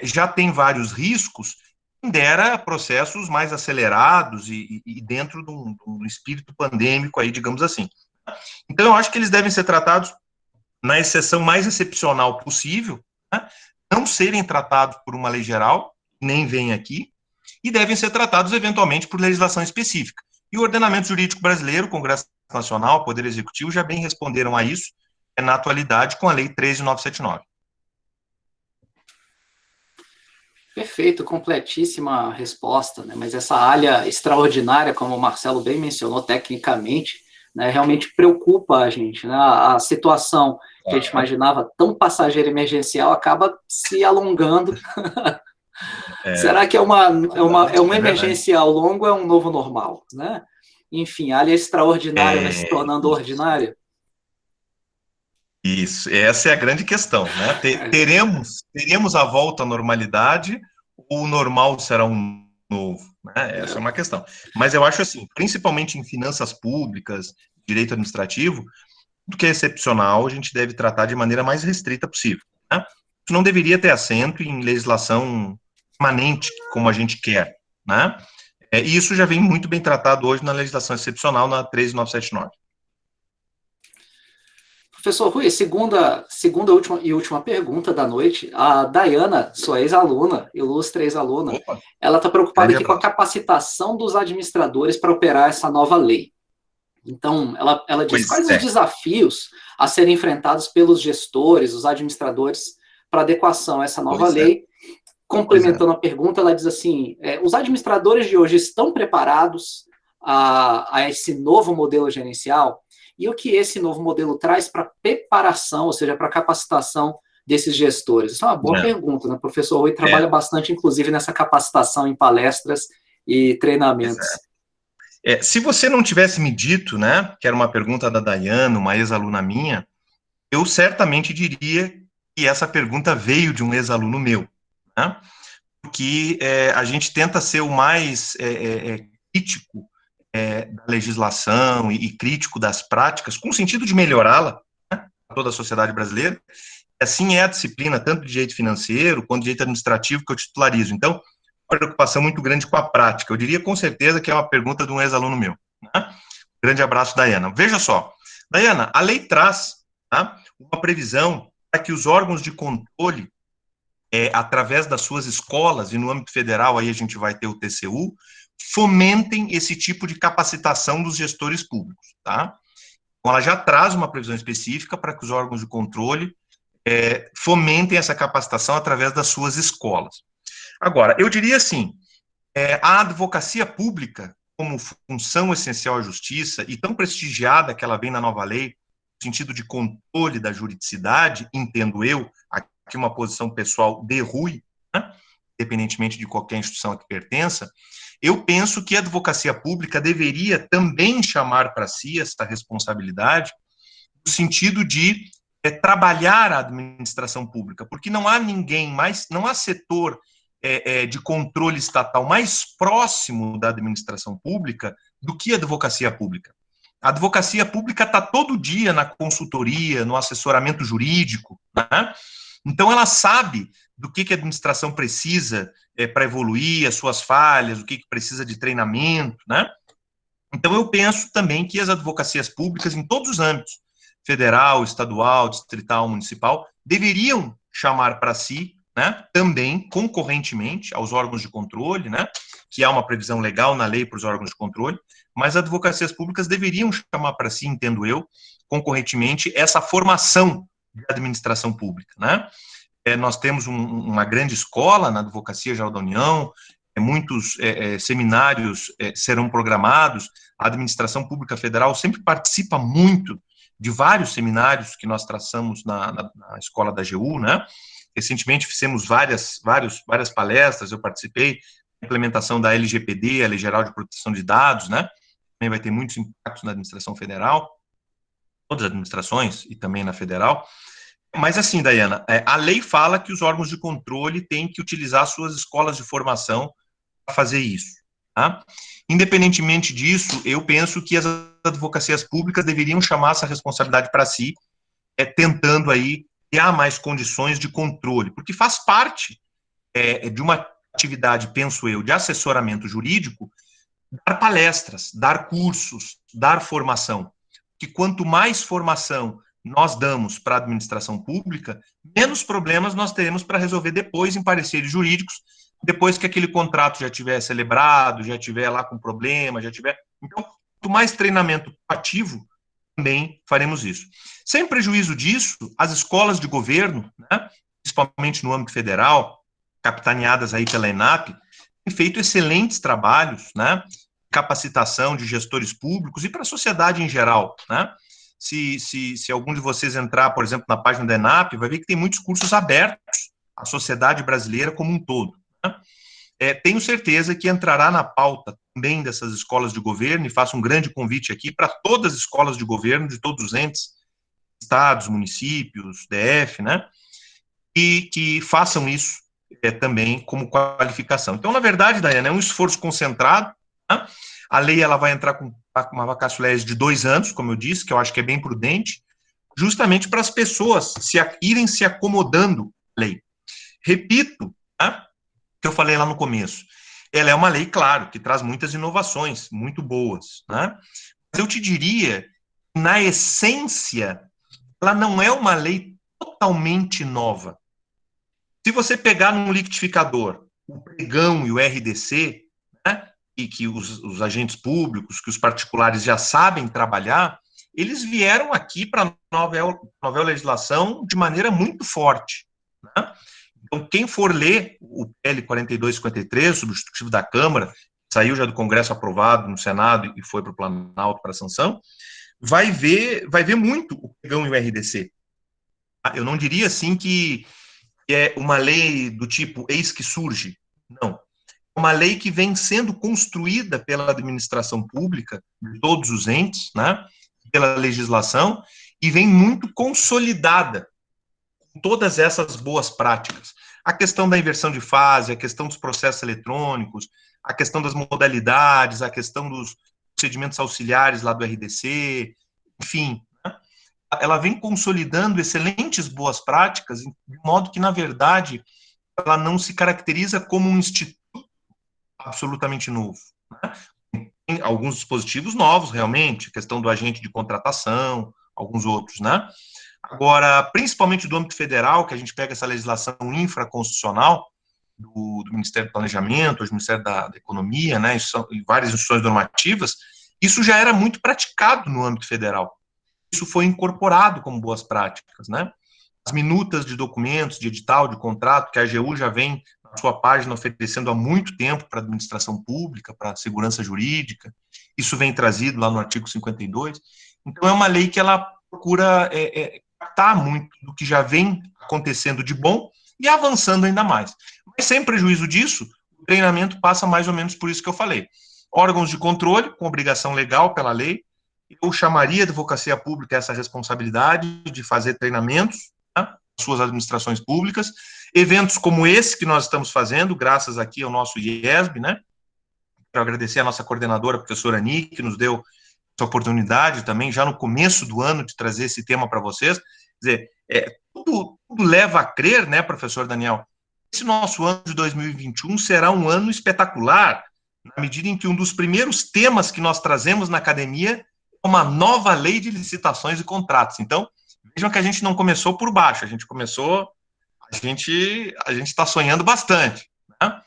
já tem vários riscos, dera processos mais acelerados e dentro de um espírito pandêmico, aí, digamos assim. Então, eu acho que eles devem ser tratados na exceção mais excepcional possível, né? Não serem tratados por uma lei geral, nem vem aqui, e devem ser tratados, eventualmente, por legislação específica. E o ordenamento jurídico brasileiro, o Congresso Nacional, o Poder Executivo, já bem responderam a isso, na atualidade, com a Lei 13.979. Perfeito, completíssima resposta, né? Mas essa área extraordinária, como o Marcelo bem mencionou tecnicamente, né, realmente preocupa a gente, né? A situação que a gente imaginava tão passageira emergencial acaba se alongando. Será que é um emergencial longo ou é um novo normal, né? Enfim, a área extraordinária vai se tornando ordinária. Isso, essa é a grande questão, né? Teremos a volta à normalidade ou o normal será um novo, né? Essa é uma questão. Mas eu acho assim, principalmente em finanças públicas, direito administrativo, tudo que é excepcional a gente deve tratar de maneira mais restrita possível, né? Isso não deveria ter assento em legislação permanente, como a gente quer, né? E isso já vem muito bem tratado hoje na legislação excepcional, na 13.979. Professor Rui, segunda e última pergunta da noite. A Dayana, sua ex-aluna, ilustre ex-aluna, ela está preocupada aqui com a capacitação dos administradores para operar essa nova lei. Então, ela diz quais os desafios a serem enfrentados pelos gestores, os administradores, para adequação a essa nova lei. Complementando a pergunta, ela diz assim, os administradores de hoje estão preparados a esse novo modelo gerencial? E o que esse novo modelo traz para preparação, ou seja, para capacitação desses gestores? Isso é uma boa pergunta, né? O professor Rui trabalha bastante, inclusive, nessa capacitação em palestras e treinamentos. Se você não tivesse me dito, né, que era uma pergunta da Dayana, uma ex-aluna minha, eu certamente diria que essa pergunta veio de um ex-aluno meu, né? Porque a gente tenta ser o mais crítico da legislação e crítico das práticas, com o sentido de melhorá-la, né, para toda a sociedade brasileira. Assim é a disciplina, tanto de direito financeiro quanto de direito administrativo, que eu titularizo. Então, uma preocupação muito grande com a prática. Eu diria com certeza que é uma pergunta de um ex-aluno meu, né? Grande abraço, Dayana. Veja só, Dayana, a lei traz, tá, uma previsão para que os órgãos de controle, através das suas escolas, e no âmbito federal aí a gente vai ter o TCU, fomentem esse tipo de capacitação dos gestores públicos, tá? Então, ela já traz uma previsão específica para que os órgãos de controle fomentem essa capacitação através das suas escolas. Agora, eu diria assim, a advocacia pública, como função essencial à justiça, e tão prestigiada que ela vem na nova lei, no sentido de controle da juridicidade, entendo eu, aqui uma posição pessoal de Rui, né, independentemente de qualquer instituição a que pertença, eu penso que a advocacia pública deveria também chamar para si essa responsabilidade, no sentido de trabalhar a administração pública, porque não há ninguém mais, não há setor de controle estatal mais próximo da administração pública do que a advocacia pública. A advocacia pública está todo dia na consultoria, no assessoramento jurídico, né? Então ela sabe do que a administração precisa para evoluir, as suas falhas, o que precisa de treinamento, né? Então eu penso também que as advocacias públicas, em todos os âmbitos, federal, estadual, distrital, municipal, deveriam chamar para si, né, também, concorrentemente, aos órgãos de controle, né, que há uma previsão legal na lei para os órgãos de controle, mas as advocacias públicas deveriam chamar para si, entendo eu, concorrentemente, essa formação de administração pública, né? Nós temos uma grande escola na Advocacia Geral da União, muitos seminários serão programados, a administração pública federal sempre participa muito de vários seminários que nós traçamos na escola da AGU, né? Recentemente fizemos várias palestras, eu participei, da implementação da LGPD, a Lei Geral de Proteção de Dados, né? Também vai ter muitos impactos na administração federal, todas as administrações e também na federal. Mas assim, Dayana, a lei fala que os órgãos de controle têm que utilizar suas escolas de formação para fazer isso, tá? Independentemente disso, eu penso que as advocacias públicas deveriam chamar essa responsabilidade para si, tentando aí criar mais condições de controle, porque faz parte de uma atividade, penso eu, de assessoramento jurídico, dar palestras, dar cursos, dar formação. que quanto mais formação nós damos para a administração pública, menos problemas nós teremos para resolver depois em pareceres jurídicos, depois que aquele contrato já tiver celebrado, já tiver lá com problema, já tiver... Então, quanto mais treinamento ativo, também faremos isso. Sem prejuízo disso, as escolas de governo, né, principalmente no âmbito federal, capitaneadas aí pela ENAP, têm feito excelentes trabalhos, né, capacitação de gestores públicos e para a sociedade em geral, né? Se algum de vocês entrar, por exemplo, na página da ENAP, vai ver que tem muitos cursos abertos à sociedade brasileira como um todo, né? Tenho certeza que entrará na pauta também dessas escolas de governo, e faço um grande convite aqui para todas as escolas de governo, de todos os entes, estados, municípios, DF, né, e que façam isso também como qualificação. Então, na verdade, Daiane, é um esforço concentrado, né? A lei ela vai entrar com uma vacatio legis de 2 anos, como eu disse, que eu acho que é bem prudente, justamente para as pessoas irem se acomodando à lei. Repito, né, que eu falei lá no começo, ela é uma lei, claro, que traz muitas inovações, muito boas, né? Mas eu te diria, na essência, ela não é uma lei totalmente nova. Se você pegar num liquidificador o pregão e o RDC, né, e que os agentes públicos, que os particulares já sabem trabalhar, eles vieram aqui para a nova legislação de maneira muito forte, né? Então, quem for ler o PL 4253, substitutivo da Câmara, saiu já do Congresso aprovado no Senado e foi para o Planalto para sanção, vai ver muito o pregão e o RDC. Eu não diria assim que é uma lei do tipo eis que surge, não. É uma lei que vem sendo construída pela administração pública, de todos os entes, né, pela legislação, e vem muito consolidada com todas essas boas práticas. A questão da inversão de fase, a questão dos processos eletrônicos, a questão das modalidades, a questão dos procedimentos auxiliares lá do RDC, enfim, né? Ela vem consolidando excelentes boas práticas, de modo que, na verdade, ela não se caracteriza como um instituto absolutamente novo, né? Tem alguns dispositivos novos, realmente, a questão do agente de contratação, alguns outros, né? Agora, principalmente do âmbito federal, que a gente pega essa legislação infraconstitucional do Ministério do Planejamento, do Ministério da Economia, né, e várias instituições normativas, isso já era muito praticado no âmbito federal. Isso foi incorporado como boas práticas, né? As minutas de documentos, de edital, de contrato, que a AGU já vem na sua página oferecendo há muito tempo para a administração pública, para a segurança jurídica, isso vem trazido lá no artigo 52. Então, é uma lei que ela procura captar muito do que já vem acontecendo de bom e avançando ainda mais. Mas sem prejuízo disso, o treinamento passa mais ou menos por isso que eu falei. Órgãos de controle, com obrigação legal pela lei, eu chamaria a advocacia pública essa responsabilidade de fazer treinamentos, né, suas administrações públicas, eventos como esse que nós estamos fazendo, graças aqui ao nosso IESB, né? Quero agradecer a nossa coordenadora, a professora Ani, que nos deu essa oportunidade também, já no começo do ano, de trazer esse tema para vocês. Quer dizer, tudo leva a crer, né, professor Daniel, esse nosso ano de 2021 será um ano espetacular, na medida em que um dos primeiros temas que nós trazemos na academia é uma nova lei de licitações e contratos. Então, vejam que a gente não começou por baixo, a gente está sonhando bastante, né?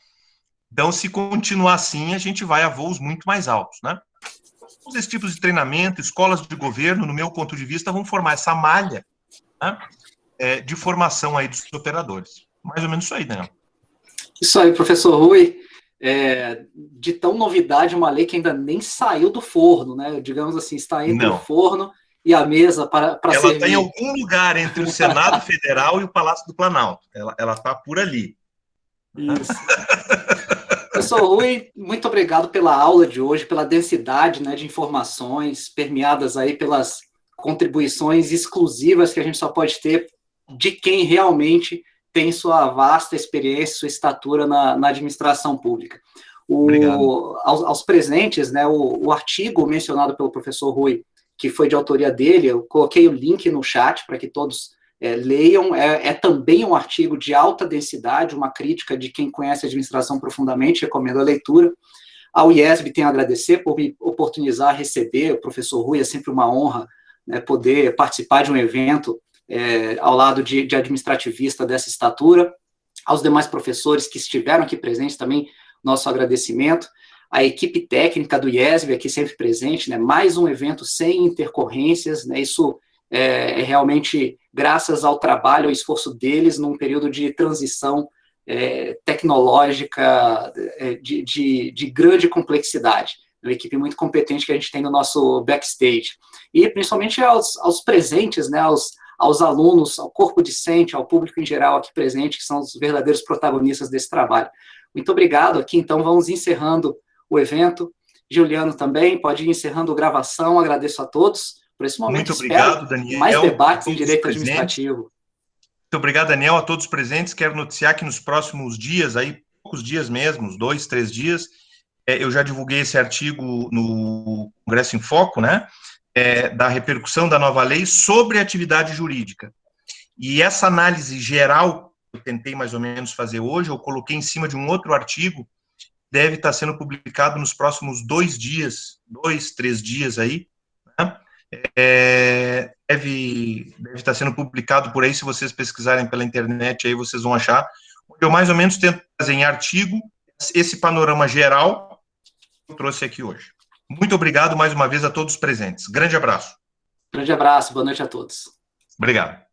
Então, se continuar assim, a gente vai a voos muito mais altos, né? Todos esses tipos de treinamento, escolas de governo, no meu ponto de vista, vão formar essa malha, né, de formação aí dos operadores. Mais ou menos isso aí, Daniel. Isso aí, professor Rui. De tão novidade, uma lei que ainda nem saiu do forno, né? Digamos assim, está entre o forno e a mesa para ela servir. está em algum lugar entre o Senado Federal e o Palácio do Planalto. Ela está por ali. Isso. Professor Rui, muito obrigado pela aula de hoje, pela densidade, né, de informações permeadas aí pelas contribuições exclusivas que a gente só pode ter de quem realmente tem sua vasta experiência, sua estatura na administração pública. Aos presentes, né, o artigo mencionado pelo professor Rui, que foi de autoria dele, eu coloquei o link no chat para que todos leiam, é também um artigo de alta densidade, uma crítica de quem conhece a administração profundamente, recomendo a leitura. Ao IESB tenho a agradecer por me oportunizar a receber, o professor Rui, é sempre uma honra né, poder participar de um evento ao lado de administrativista dessa estatura. Aos demais professores que estiveram aqui presentes também, nosso agradecimento. A equipe técnica do IESB aqui sempre presente, né, mais um evento sem intercorrências, né, isso é realmente graças ao trabalho, ao esforço deles num período de transição tecnológica de grande complexidade. Uma equipe muito competente que a gente tem no nosso backstage. E principalmente aos presentes, né, aos alunos, ao corpo discente, ao público em geral aqui presente, que são os verdadeiros protagonistas desse trabalho. Muito obrigado. Aqui, então, vamos encerrando o evento. Juliano também pode ir encerrando a gravação. Agradeço a todos por esse momento. Muito obrigado, Daniel. Mais debates em direito administrativo. Muito obrigado, Daniel, a todos os presentes. Quero noticiar que nos próximos dias, aí, poucos dias mesmo, uns 2, 3 dias, eu já divulguei esse artigo no Congresso em Foco, né, da repercussão da nova lei sobre atividade jurídica. E essa análise geral, que eu tentei mais ou menos fazer hoje, eu coloquei em cima de um outro artigo, deve estar sendo publicado nos próximos 2 dias, 2, 3 dias aí, né? Deve estar sendo publicado por aí, se vocês pesquisarem pela internet, aí vocês vão achar. Eu mais ou menos tento fazer em artigo esse panorama geral que eu trouxe aqui hoje. Muito obrigado mais uma vez a todos os presentes. Grande abraço. Grande abraço, boa noite a todos. Obrigado.